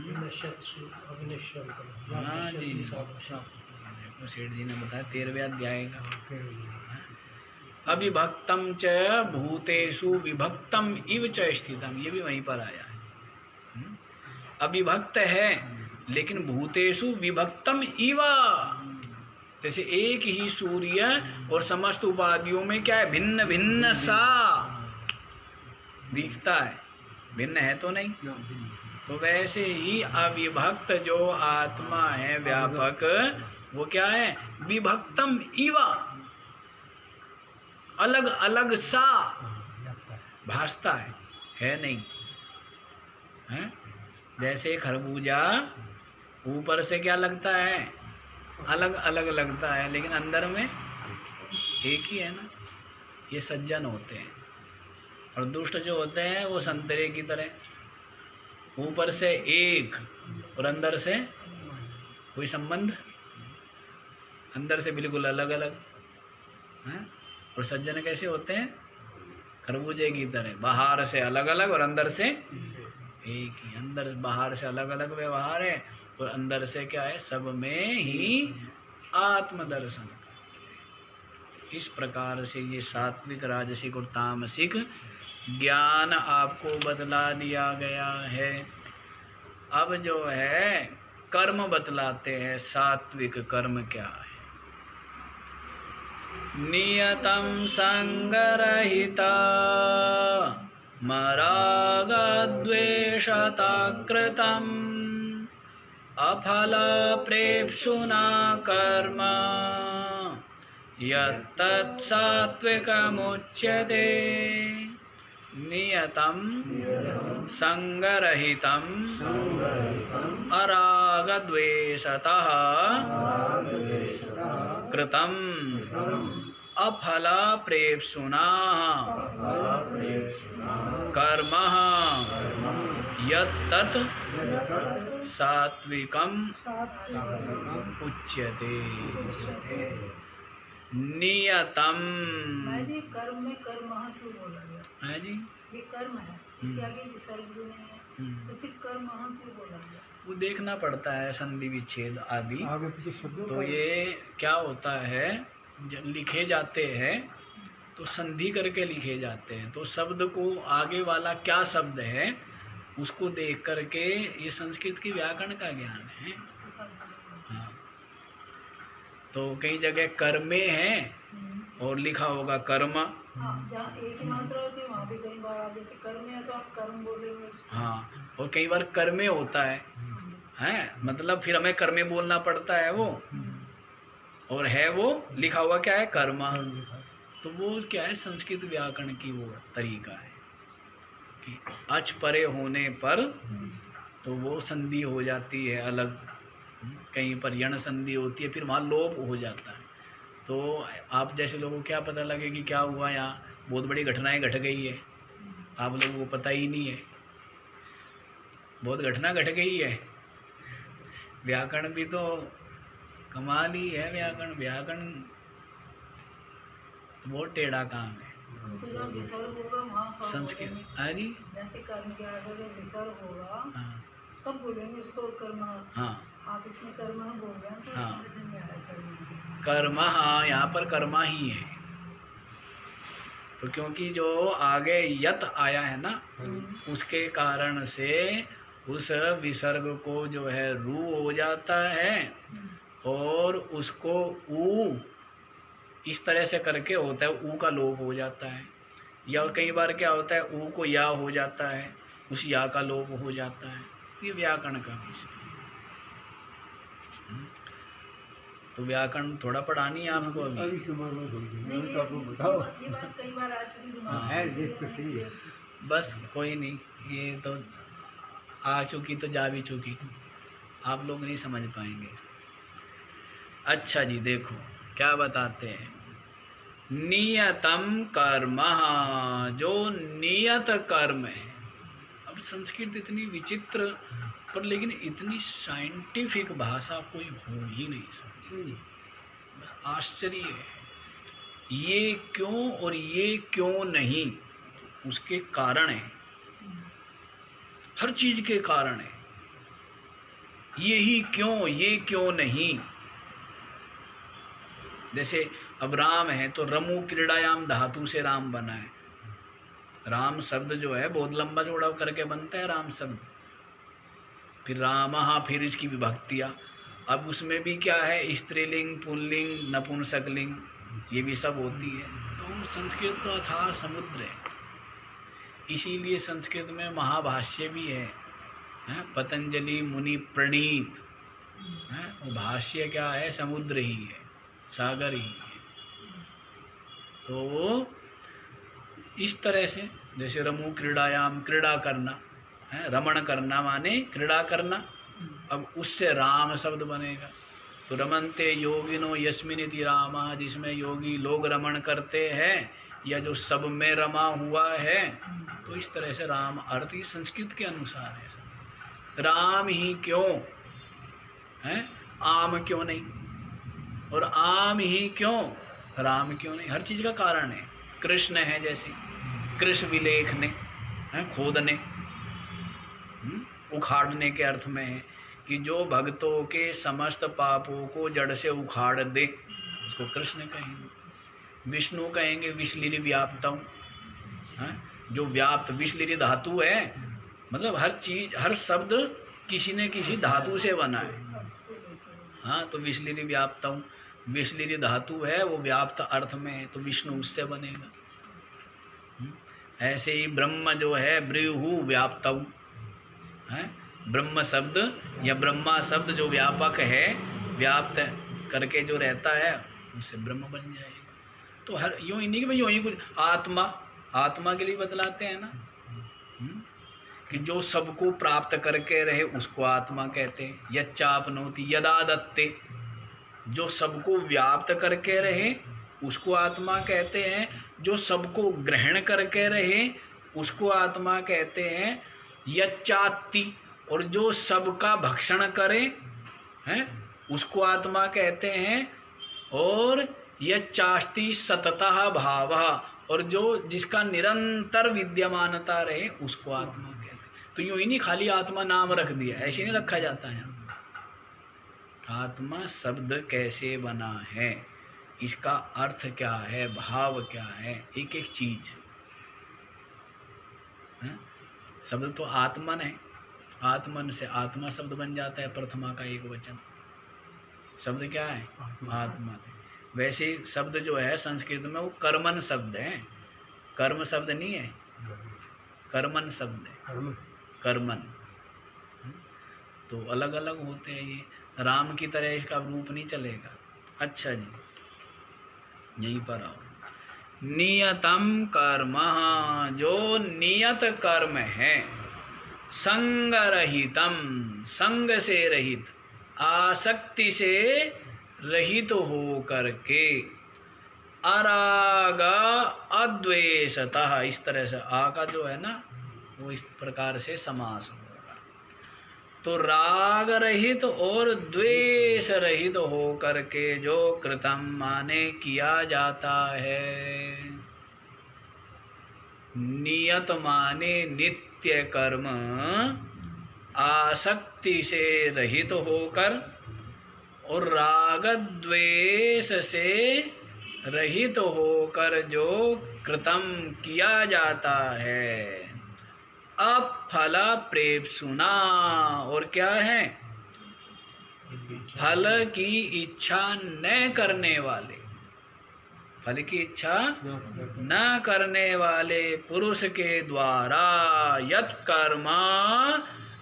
जी, देखो सेठ जी ने बताया 13वें अध्याय का। अविभक्तम च भूतेषु विभक्तम इव च स्थितम, ये भी वहीं पर आया है। अविभक्त है लेकिन भूतेषु विभक्तम इव, जैसे एक ही सूर्य और समस्त उपाधियों में क्या है, भिन्न भिन्न सा दिखता है, भिन्न है तो नहीं। तो वैसे ही अविभक्त जो आत्मा है व्यापक, वो क्या है, विभक्तम इव, अलग अलग सा भासता है नहीं है? जैसे खरबूजा ऊपर से क्या लगता है, अलग अलग लगता है, लेकिन अंदर में एक ही है ना। ये सज्जन होते हैं, और दुष्ट जो होते हैं वो संतरे की तरह, ऊपर से एक और अंदर से कोई संबंध, अंदर से बिल्कुल अलग अलग है। और सज्जन कैसे होते हैं, खरबूजे की तरह, बाहर से अलग अलग और अंदर से एक ही। अंदर बाहर से अलग अलग व्यवहार है और अंदर से क्या है, सब में ही आत्मदर्शन। इस प्रकार से ये सात्विक, राजसिक और तामसिक ज्ञान आपको बतला दिया गया है। अब जो है कर्म बतलाते हैं, सात्विक कर्म क्या है। नियतं संगरहिता मरागद्वेषता कृतम् अफलप्रेप्सुना कर्म यत्तत् सात्विकमुच्यते। नियतं संगरहितं अरागद्वेषतः कृतं अफलप्रेप्सुना कर्म यत्तत् सात्विकम् उच्यते। नियतम, जी कर्म में कर्म क्यों बोला गया है जी, ये कर्म है, इसके आगे विसर्ग भी नहीं है, तो फिर कर्म क्यों बोला गया। वो देखना पड़ता है, संधि विच्छेद आदि। तो ये क्या होता है, जब लिखे जाते हैं तो संधि करके लिखे जाते हैं, तो शब्द को आगे वाला क्या शब्द है उसको देख करके, ये संस्कृत की व्याकरण का ज्ञान है। हाँ, तो कई जगह कर्मे है और लिखा होगा कर्म। जहाँ एक ही मात्रा होती है वहाँ भी कई बार आप जैसे कर्म है तो आप कर्म बोलेंगे। हाँ, और कई बार कर्मे होता है, मतलब फिर हमें कर्मे बोलना पड़ता है वो, और है वो लिखा हुआ क्या है, कर्म। तो वो क्या है, संस्कृत व्याकरण की वो तरीका है कि अच परे होने पर तो वो संधि हो जाती है अलग, कहीं पर यण संधि होती है, फिर वहाँ लोप हो जाता है। तो आप जैसे लोगों को क्या पता लगे कि क्या हुआ, यहाँ बहुत बड़ी घटनाएं घट गई है, आप लोगों को पता ही नहीं है, बहुत घटना घट गई है। व्याकरण भी तो कमाल ही है, व्याकरण बहुत टेढ़ा काम है। तो जब विसर्ग होगा वहाँ संस्कृत, हाँ जी, जैसे कर्म के आगे जब विसर्ग होगा हाँ तब बोलेंगे उसको कर्म। हाँ आप इसमें कर्म बोल रहे हैं तो हाँ, समझ नहीं आ रहा है कर्म, हाँ यहाँ पर कर्मा ही है। तो क्योंकि जो आगे यत आया है ना, उसके कारण से उस विसर्ग को जो है रू हो जाता है, और उसको ऊ इस तरह से करके होता है, ऊ का लोप हो जाता है। या कई बार क्या होता है, ऊ को या हो जाता है, उस या का लोप हो जाता है। ये व्याकरण का विषय है। तो व्याकरण थोड़ा पढ़ानी है आपको अभी। ये बात कई बार आ चुकी दिमाग में। बस कोई नहीं, ये तो आ चुकी तो जा भी चुकी, आप लोग नहीं समझ पाएंगे। अच्छा जी, देखो क्या बताते हैं, नियतम कर्म, जो नियत कर्म है। अब संस्कृत इतनी विचित्र, पर लेकिन इतनी साइंटिफिक भाषा कोई हो ही नहीं सकती। आश्चर्य है, ये क्यों और ये क्यों नहीं, उसके कारण है, हर चीज के कारण है। ये ही क्यों, ये क्यों नहीं। जैसे अब राम है तो रमु क्रीड़ायाम धातु से राम बना है। राम शब्द जो है बहुत लंबा चौड़ा करके बनता है राम शब्द। फिर रामः, फिर इसकी विभक्तियाँ। अब उसमें भी क्या है, स्त्रीलिंग, पुल्लिंग, नपुंसकलिंग, ये भी सब होती है। तो संस्कृत तो अथाह समुद्र है। इसीलिए संस्कृत में महाभाष्य भी है, पतंजलि मुनि प्रणीत है। वो भाष्य क्या है, समुद्र ही है, सागर ही है। तो इस तरह से जैसे रमु क्रीड़ायाम, क्रीड़ा करना है, रमण करना माने क्रीड़ा करना। अब उससे राम शब्द बनेगा। तो रमनते योगिनो यस्मिनिति रामा, जिसमें योगी लोग रमण करते हैं या जो सब में रमा हुआ है। तो इस तरह से राम अर्थ ही संस्कृत के अनुसार है। राम ही क्यों है, आम क्यों नहीं, और आम ही क्यों, राम क्यों नहीं। हर चीज का कारण है। कृष्ण है जैसे कृष्ण विलेखने है, खोदने, उखाड़ने के अर्थ में है कि जो भक्तों के समस्त पापों को जड़ से उखाड़ दे, उसको कृष्ण कहेंगे। विष्णु कहेंगे विश्लिरि व्याप्तम, जो व्याप्त विश्लिरि धातु है, मतलब हर चीज, हर शब्द किसी न किसी धातु से बना है। हाँ, तो विश्लिरि व्याप्तम, विश्लिरि धातु है, वो व्याप्त अर्थ में है, तो विष्णु उससे बनेगा। ऐसे ही ब्रह्म जो है ब्रीहु व्याप्तम है, ब्रह्म शब्द या ब्रह्मा शब्द जो व्यापक है, व्याप्त करके जो रहता है, उससे ब्रह्म बन जाएगा। तो हर यूं ही नहीं कि भाई यूं ही कुछ आत्मा, आत्मा के लिए बतलाते हैं ना, कि जो सबको प्राप्त करके रहे उसको आत्मा कहते हैं। यच्चापनोति यदा दत्ते, जो सबको व्याप्त करके रहे उसको आत्मा कहते हैं। जो सबको ग्रहण करके रहे उसको आत्मा कहते हैं। यच्चात्ति, और जो सबका भक्षण करे हैं उसको आत्मा कहते हैं। और यच्चास्ति सततः भावः, और जो जिसका निरंतर विद्यमानता रहे उसको आत्मा कहते हैं। तो यूं ही नहीं खाली आत्मा नाम रख दिया, ऐसे नहीं रखा जाता है। आत्मा शब्द कैसे बना है, इसका अर्थ क्या है, भाव क्या है, एक एक चीज। शब्द तो आत्मन है, आत्मन से आत्मा शब्द बन जाता है, प्रथमा का एक वचन। शब्द क्या है, आत्मा। वैसे शब्द जो है संस्कृत में वो कर्मन शब्द है, कर्म शब्द नहीं है, कर्मन शब्द है, कर्मन। तो अलग अलग होते हैं ये, राम की तरह इसका रूप नहीं चलेगा। अच्छा जी, यहीं पर आओ। नियतम कर्म, जो नियत कर्म है, संग रहितम, संग से रहित, आसक्ति से रहित हो करके, अराग अद्वेषतः, इस तरह से आ का जो है ना वो इस प्रकार से समास होगा। तो राग रहित और द्वेष रहित हो करके जो कृतम माने किया जाता है। नियत माने नित्य कर्म, आसक्ति से रहित होकर और राग द्वेष से रहित होकर जो कृतम किया जाता है। अफल प्रेप्सुना, और क्या है, फल की इच्छा न करने वाले, फल की इच्छा न करने वाले पुरुष के द्वारा यत् कर्म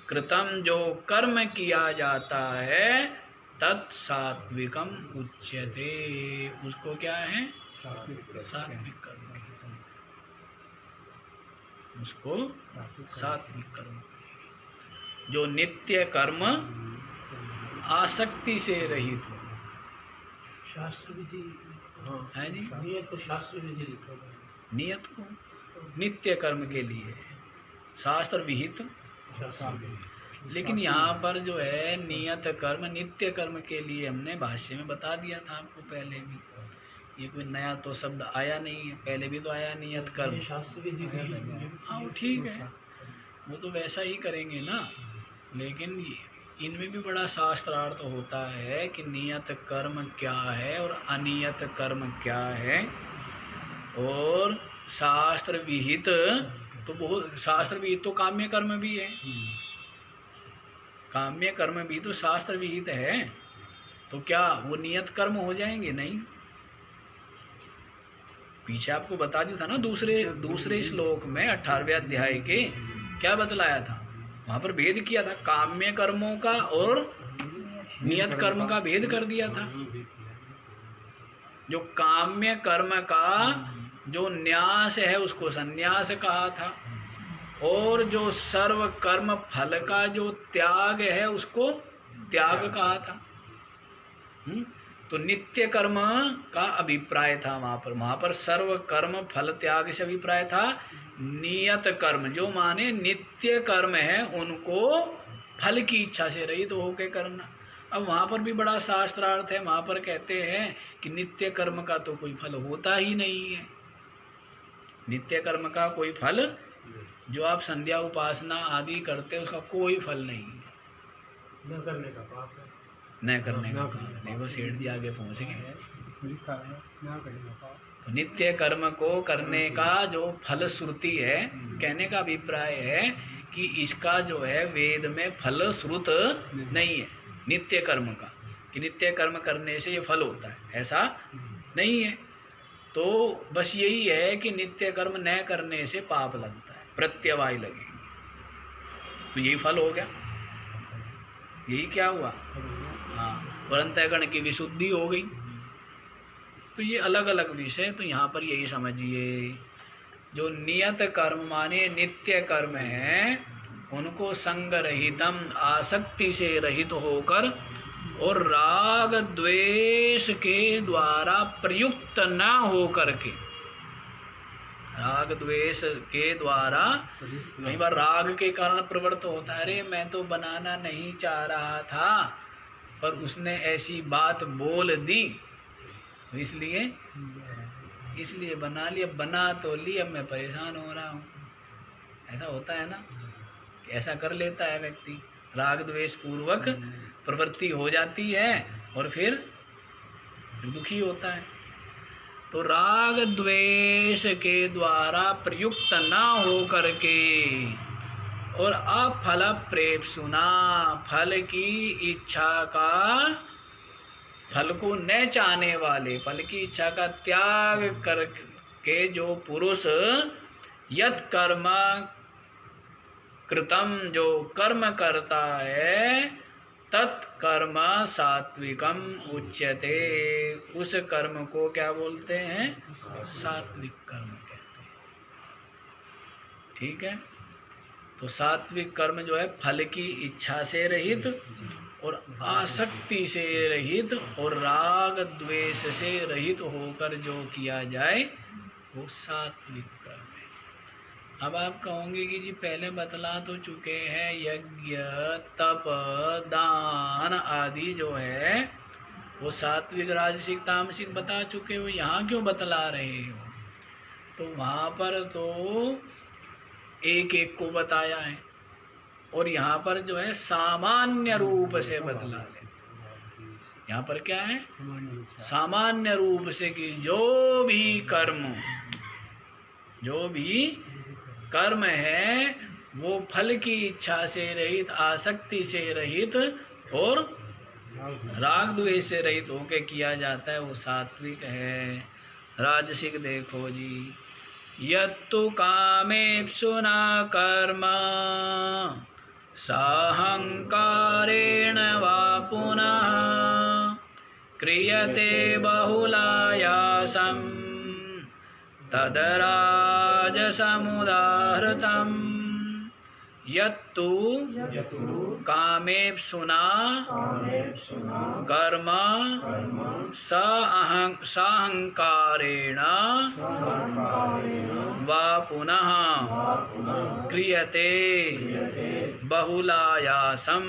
कृतम, जो कर्म किया जाता है, तत् सात्विकम उच्यते, उसको क्या है, सात्विक कर्म, उसको सात्विक कर्म। जो नित्य कर्म आसक्ति से रहित हो। शास्त्र विधि है जी, नियत को शास्त्र विधि लिखा हुआ है। नियत को नित्य कर्म के लिए शास्त्र विहित, लेकिन यहाँ पर जो है नियत कर्म नित्य कर्म के लिए हमने भाष्य में बता दिया था आपको पहले भी। ये कोई नया तो शब्द आया नहीं है, पहले भी तो आया नियत कर्म। शास्त्र विधि से हाँ वो ठीक है, वो तो वैसा ही करेंगे ना, लेकिन इनमें भी बड़ा शास्त्रार्थ होता है कि नियत कर्म क्या है और अनियत कर्म क्या है। और शास्त्र विहित तो बहुत, शास्त्र विहित तो काम्य कर्म भी है, काम्य कर्म भी तो शास्त्र विहित है। तो क्या वो नियत कर्म हो जाएंगे? नहीं। पीछे आपको बता दिया था ना, दूसरे श्लोक में 18वें अध्याय के क्या बतलाया था, वहां पर भेद किया था, काम्य कर्मों का और नियत कर्म का भेद कर दिया था। जो काम्य कर्म का जो न्यास है उसको संन्यास कहा था, और जो सर्व कर्म फल का जो त्याग है उसको त्याग कहा था। तो नित्य कर्म का अभिप्राय था वहां पर सर्व कर्म फल त्याग से अभिप्राय था। नियत कर्म जो माने नित्य कर्म है उनको फल की इच्छा से रहित तो होके करना। अब वहां पर भी बड़ा शास्त्रार्थ है, वहां पर कहते हैं कि नित्य कर्म का तो कोई फल होता ही नहीं है। नित्य कर्म का कोई फल, जो आप संध्या उपासना आदि करते हैं उसका कोई फल नहीं है, न करने का पाप है, न करने का पाप। देखो सेठ जी आगे पहुंच गए। तो नित्य कर्म को करने का जो फल श्रुति है, कहने का अभिप्राय है कि इसका जो है वेद में फल श्रुत नहीं है नित्य कर्म का, कि नित्य कर्म करने से ये फल होता है, ऐसा नहीं है। तो बस यही है कि नित्य कर्म न करने से पाप लगता है, प्रत्यवाय लगेंगे, तो यही फल हो गया, यही क्या हुआ। हाँ, और अंतःकरण की विशुद्धि हो गई। तो ये अलग अलग विषय, तो यहाँ पर यही समझिए, जो नियत कर्म माने नित्य कर्म है उनको संग रहितम, आसक्ति से रहित होकर और राग द्वेष के द्वारा प्रयुक्त न हो करके, राग द्वेष के द्वारा, कई बार राग के कारण प्रवृत्त होता है, अरे मैं तो बनाना नहीं चाह रहा था पर उसने ऐसी बात बोल दी तो इसलिए बना लिया, बना तो लिया, अब मैं परेशान हो रहा हूँ। ऐसा होता है ना, ऐसा कर लेता है व्यक्ति, राग द्वेष पूर्वक प्रवृत्ति हो जाती है और फिर दुखी होता है। तो राग द्वेष के द्वारा प्रयुक्त ना हो करके और अफल प्रेप्सुना, फल की इच्छा का, फल को न चाहने वाले, फल की इच्छा का त्याग करके जो पुरुष यत कर्म कृतम, जो कर्म करता है, तत्कर्म सात्विकम उच्यते, उस कर्म को क्या बोलते हैं? सात्विक कर्म कहते हैं। ठीक है, तो सात्विक कर्म जो है फल की इच्छा से रहित और आसक्ति से रहित और राग द्वेष से रहित होकर जो किया जाए वो सात्विक कर्म है। अब आप कहोगे कि जी पहले बतला तो चुके हैं, यज्ञ तप दान आदि जो है वो सात्विक राजसिक तामसिक बता चुके हो, यहाँ क्यों बतला रहे हो? तो वहाँ पर तो एक एक को बताया है और यहाँ पर जो है सामान्य रूप से बतला है। यहाँ पर क्या है? सामान्य रूप से कि जो भी कर्म है वो फल की इच्छा से रहित, आसक्ति से रहित और राग द्वेष से रहित होके किया जाता है, वो सात्विक है। राजसिक देखो जी, यत्तु कामेप्सुना कर्म साहंकारेण वा पुनः क्रियते बहुलायासं तदराजसमुदाहृतम्। यत्तु कामेप्सुना कर्म साहंकारेण वा पुनः क्रियते बहुलायासं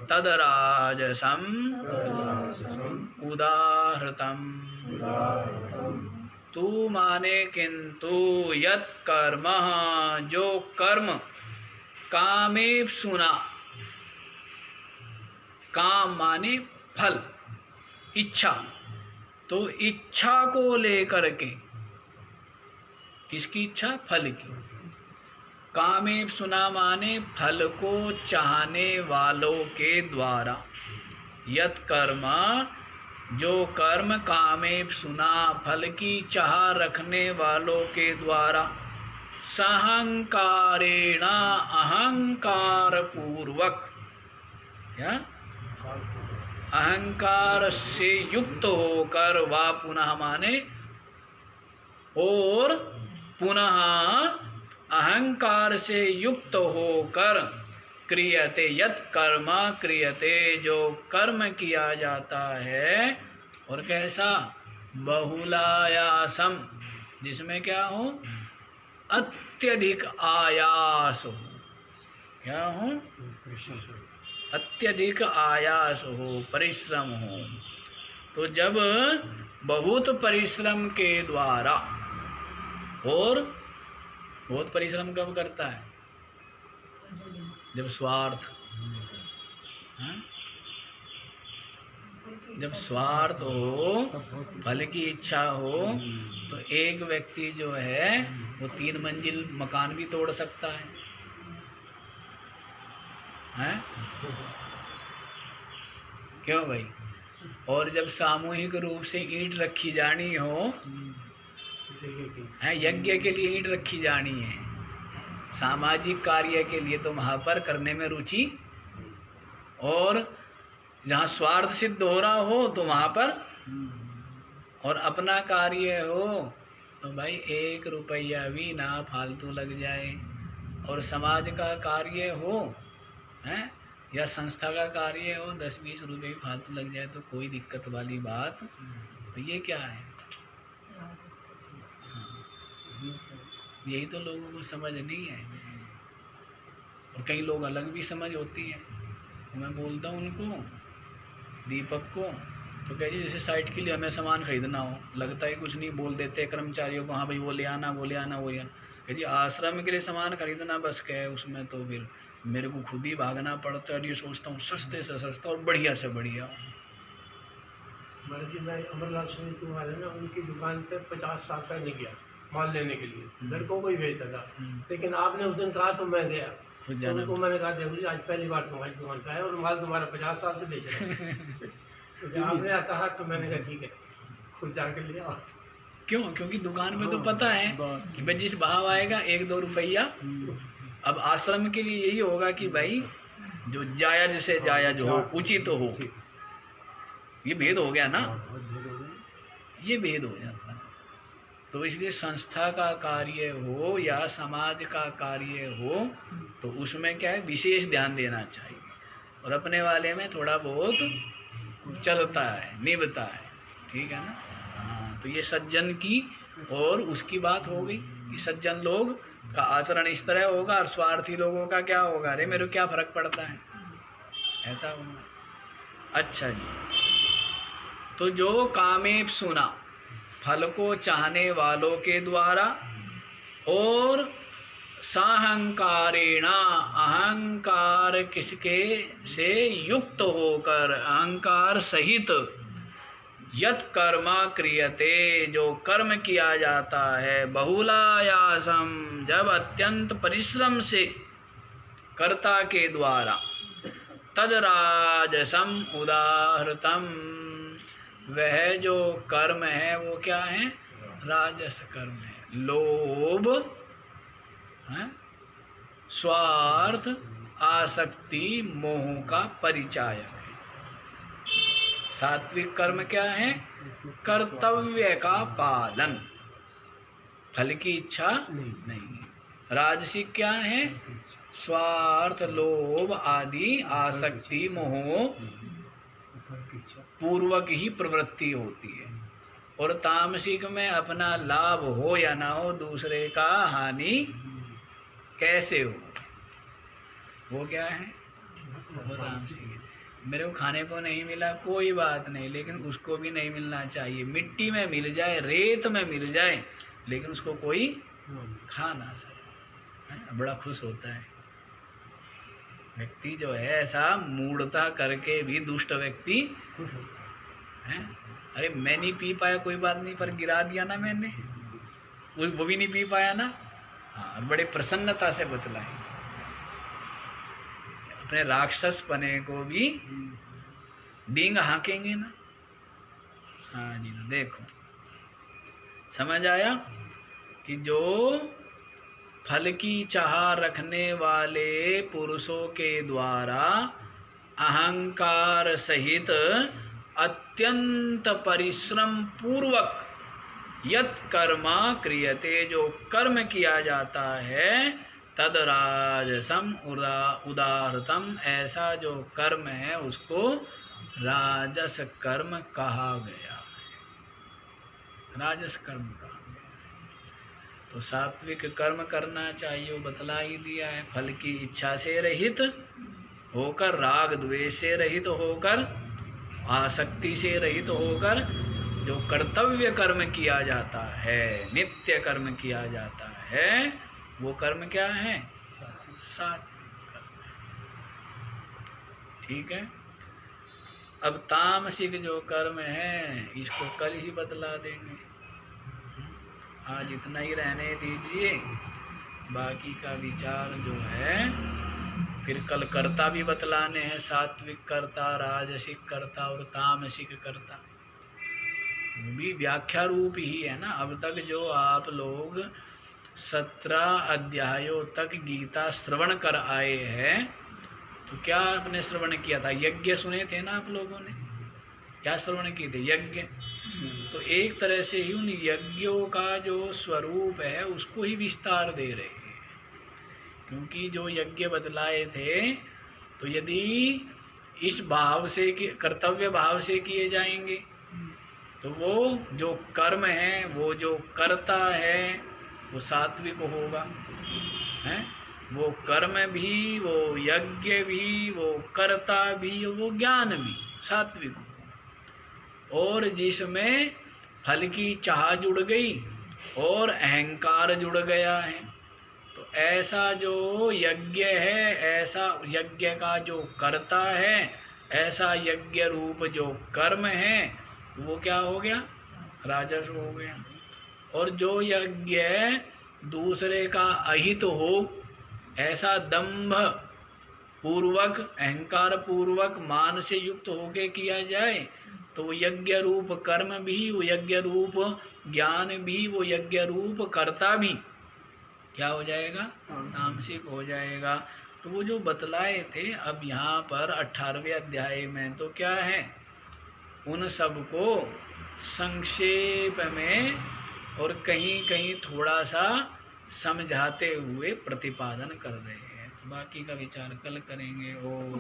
तदराजसम् उदाहृतम्। तू माने किंतु यत् कर्म, जो कर्म कामेप्सुना, काम माने फल, इच्छा। तो इच्छा को लेकर के, किसकी इच्छा? फल की। कामेप्सुना माने फल को चाहने वालों के द्वारा। यत कर्म, जो कर्म कामेप्सुना फल की चाह रखने वालों के द्वारा, सहंकारेण अहंकार पूर्वक, क्या अहंकार से युक्त होकर, वा पुनः माने और पुनः अहंकार से युक्त होकर, क्रियते यत कर्म क्रियते, जो कर्म किया जाता है, और कैसा? बहुलायासम, जिसमें क्या हो? अत्यधिक आयास हो। क्या हो? अत्यधिक आयास हो, परिश्रम हो। तो जब बहुत परिश्रम के द्वारा, और बहुत परिश्रम कब करता है? जब स्वार्थ, जब स्वार्थ हो, फल की इच्छा हो, तो एक व्यक्ति जो है वो 3 मंजिल मकान भी तोड़ सकता है, हैं? क्यों भाई? और जब सामूहिक रूप से ईंट रखी जानी हो, यज्ञ के लिए ईंट रखी जानी है, सामाजिक कार्य के लिए, तो वहाँ पर करने में रुचि, और जहाँ स्वार्थ सिद्ध हो रहा हो तो वहाँ पर, और अपना कार्य हो तो भाई 1 रुपया भी ना फालतू लग जाए, और समाज का कार्य हो, हैं, या संस्था का कार्य हो, 10-20 रुपये भी फालतू लग जाए तो कोई दिक्कत वाली बात। तो ये क्या है? यही तो लोगों को समझ नहीं है, और कई लोग अलग भी समझ होती है। मैं बोलता हूँ उनको, दीपक को, तो कह जी जैसे साइट के लिए हमें सामान खरीदना हो, लगता है कुछ नहीं, बोल देते हैं कर्मचारियों को, हाँ भाई वो ले आना, वो ले आना, वो ले आना। कह जी आश्रम के लिए सामान खरीदना बस क्या है उसमें, तो फिर मेरे को खुद ही भागना पड़ता है, और ये सोचता हूँ सस्ते से सस्ता और बढ़िया से बढ़िया। मैं अमरलाल सिंह वाले ना, उनकी दुकान पे 50 साल पहले गया माल लेने के लिए, लड़कों को ही भेजता था, लेकिन आपने उस दिन कहा तो मैं गया, तो उनको मैंने कहा देखो जी आज पहली बार तुम्हारी दुकान पे आया और माल तुम्हारा 50 साल से बेच रहा है। तो जब आपने कहा तो मैंने कहा ठीक है, खुद जाके ले आओ। क्यों? क्योंकि दुकान में तो पता है कि भाई जिस भाव आएगा 1-2 रुपया। अब आश्रम के लिए यही होगा कि भाई जो जायज से जायज हो, उचित तो हो। ये भेद हो गया ना, ये भेद हो जाता है। तो इसलिए संस्था का कार्य हो या समाज का कार्य हो, तो उसमें क्या है, विशेष ध्यान देना चाहिए, और अपने वाले में थोड़ा बहुत चलता है, निभता है, ठीक है ना। हाँ, तो ये सज्जन की और उसकी बात हो गई कि सज्जन लोग का आचरण इस तरह होगा, और स्वार्थी लोगों का क्या होगा, अरे मेरे को क्या फर्क पड़ता है, ऐसा होगा। अच्छा जी, तो जो कामेप्सुना फल को चाहने वालों के द्वारा, और साहंकारेण अहंकार किसके से युक्त होकर, अहंकार सहित, यत कर्म क्रियते जो कर्म किया जाता है, बहुलायासम जब अत्यंत परिश्रम से कर्ता के द्वारा, तद राजसम उदाहृतम वह जो कर्म है वो क्या है, राजस कर्म है। लोभ, स्वार्थ, आसक्ति, मोह का परिचायक है। सात्विक कर्म क्या है, कर्तव्य का पालन, फल की इच्छा नहीं। राजसिक क्या है, स्वार्थ, लोभ आदि आसक्ति, मोह पूर्वक ही प्रवृत्ति होती है। और तामसिक में अपना लाभ हो या ना हो, दूसरे का हानि कैसे हो, वो क्या है, वो तामसिक है। मेरे को खाने को नहीं मिला कोई बात नहीं, लेकिन उसको भी नहीं मिलना चाहिए। मिट्टी में मिल जाए, रेत में मिल जाए, लेकिन उसको कोई खा ना सके, बड़ा खुश होता है। व्यक्ति जो है ऐसा मूढ़ता करके भी दुष्ट व्यक्ति खुश हो। है। अरे मैं नहीं पी पाया कोई बात नहीं, पर गिरा दिया ना मैंने, वो भी नहीं पी पाया ना। हाँ, बड़े प्रसन्नता से बतलाए, अपने राक्षस पने को भी डींग हाकेंगे ना। हाँ जी, तो देखो समझ आया कि जो फल की चाह रखने वाले पुरुषों के द्वारा अहंकार सहित अत्यंत परिश्रम पूर्वक यत् कर्मा क्रियते, जो कर्म किया जाता है, तद राजसम उदाहृतम, ऐसा जो कर्म है उसको राजस कर्म कहा गया है। राजस कर्म कहा गया। तो सात्विक कर्म करना चाहिए, वो बतला ही दिया है। फल की इच्छा से रहित होकर, राग द्वेष से रहित होकर, आसक्ति से रहित होकर जो कर्तव्य कर्म किया जाता है, नित्य कर्म किया जाता है, वो कर्म क्या है? सात्विक कर्म। ठीक है। अब तामसिक जो कर्म है इसको कल ही बतला देंगे, आज इतना ही रहने दीजिए। बाकी का विचार जो है फिर कल कर्ता भी बतलाने हैं, सात्विक कर्ता, राजसिक कर्ता और तामसिक कर्ता। वो भी व्याख्या रूप ही है ना। अब तक जो आप लोग 17 अध्यायों तक गीता श्रवण कर आए हैं, तो क्या आपने श्रवण किया था? यज्ञ सुने थे ना आप लोगों ने? क्या श्रवण किए थे? यज्ञ। तो एक तरह से ही उन यज्ञों का जो स्वरूप है उसको ही विस्तार दे रहे हैं, क्योंकि जो यज्ञ बतलाए थे तो यदि इस भाव से, कर्तव्य भाव से किए जाएंगे, तो वो जो कर्म है, वो जो कर्ता है, वो सात्विक होगा, है। वो कर्म भी, वो यज्ञ भी, वो कर्ता भी, वो ज्ञान भी सात्विक होगा। और जिसमें फल की चाह जुड़ गई और अहंकार जुड़ गया है, तो ऐसा जो यज्ञ है, ऐसा यज्ञ का जो कर्ता है, ऐसा यज्ञ रूप जो कर्म है, वो क्या हो गया? राजस हो गया। और जो यज्ञ दूसरे का अहित हो, ऐसा दंभ पूर्वक, अहंकार पूर्वक, मान से युक्त होके किया जाए, तो वो यज्ञ रूप कर्म भी, वो यज्ञ रूप ज्ञान भी, वो यज्ञ रूप कर्ता भी क्या हो जाएगा? तामसिक हो जाएगा। तो वो जो बतलाए थे अब यहाँ पर 18वें अध्याय में तो क्या है, उन सबको संक्षेप में और कहीं कहीं थोड़ा सा समझाते हुए प्रतिपादन कर रहे हैं। बाकी का विचार कल करेंगे। ओम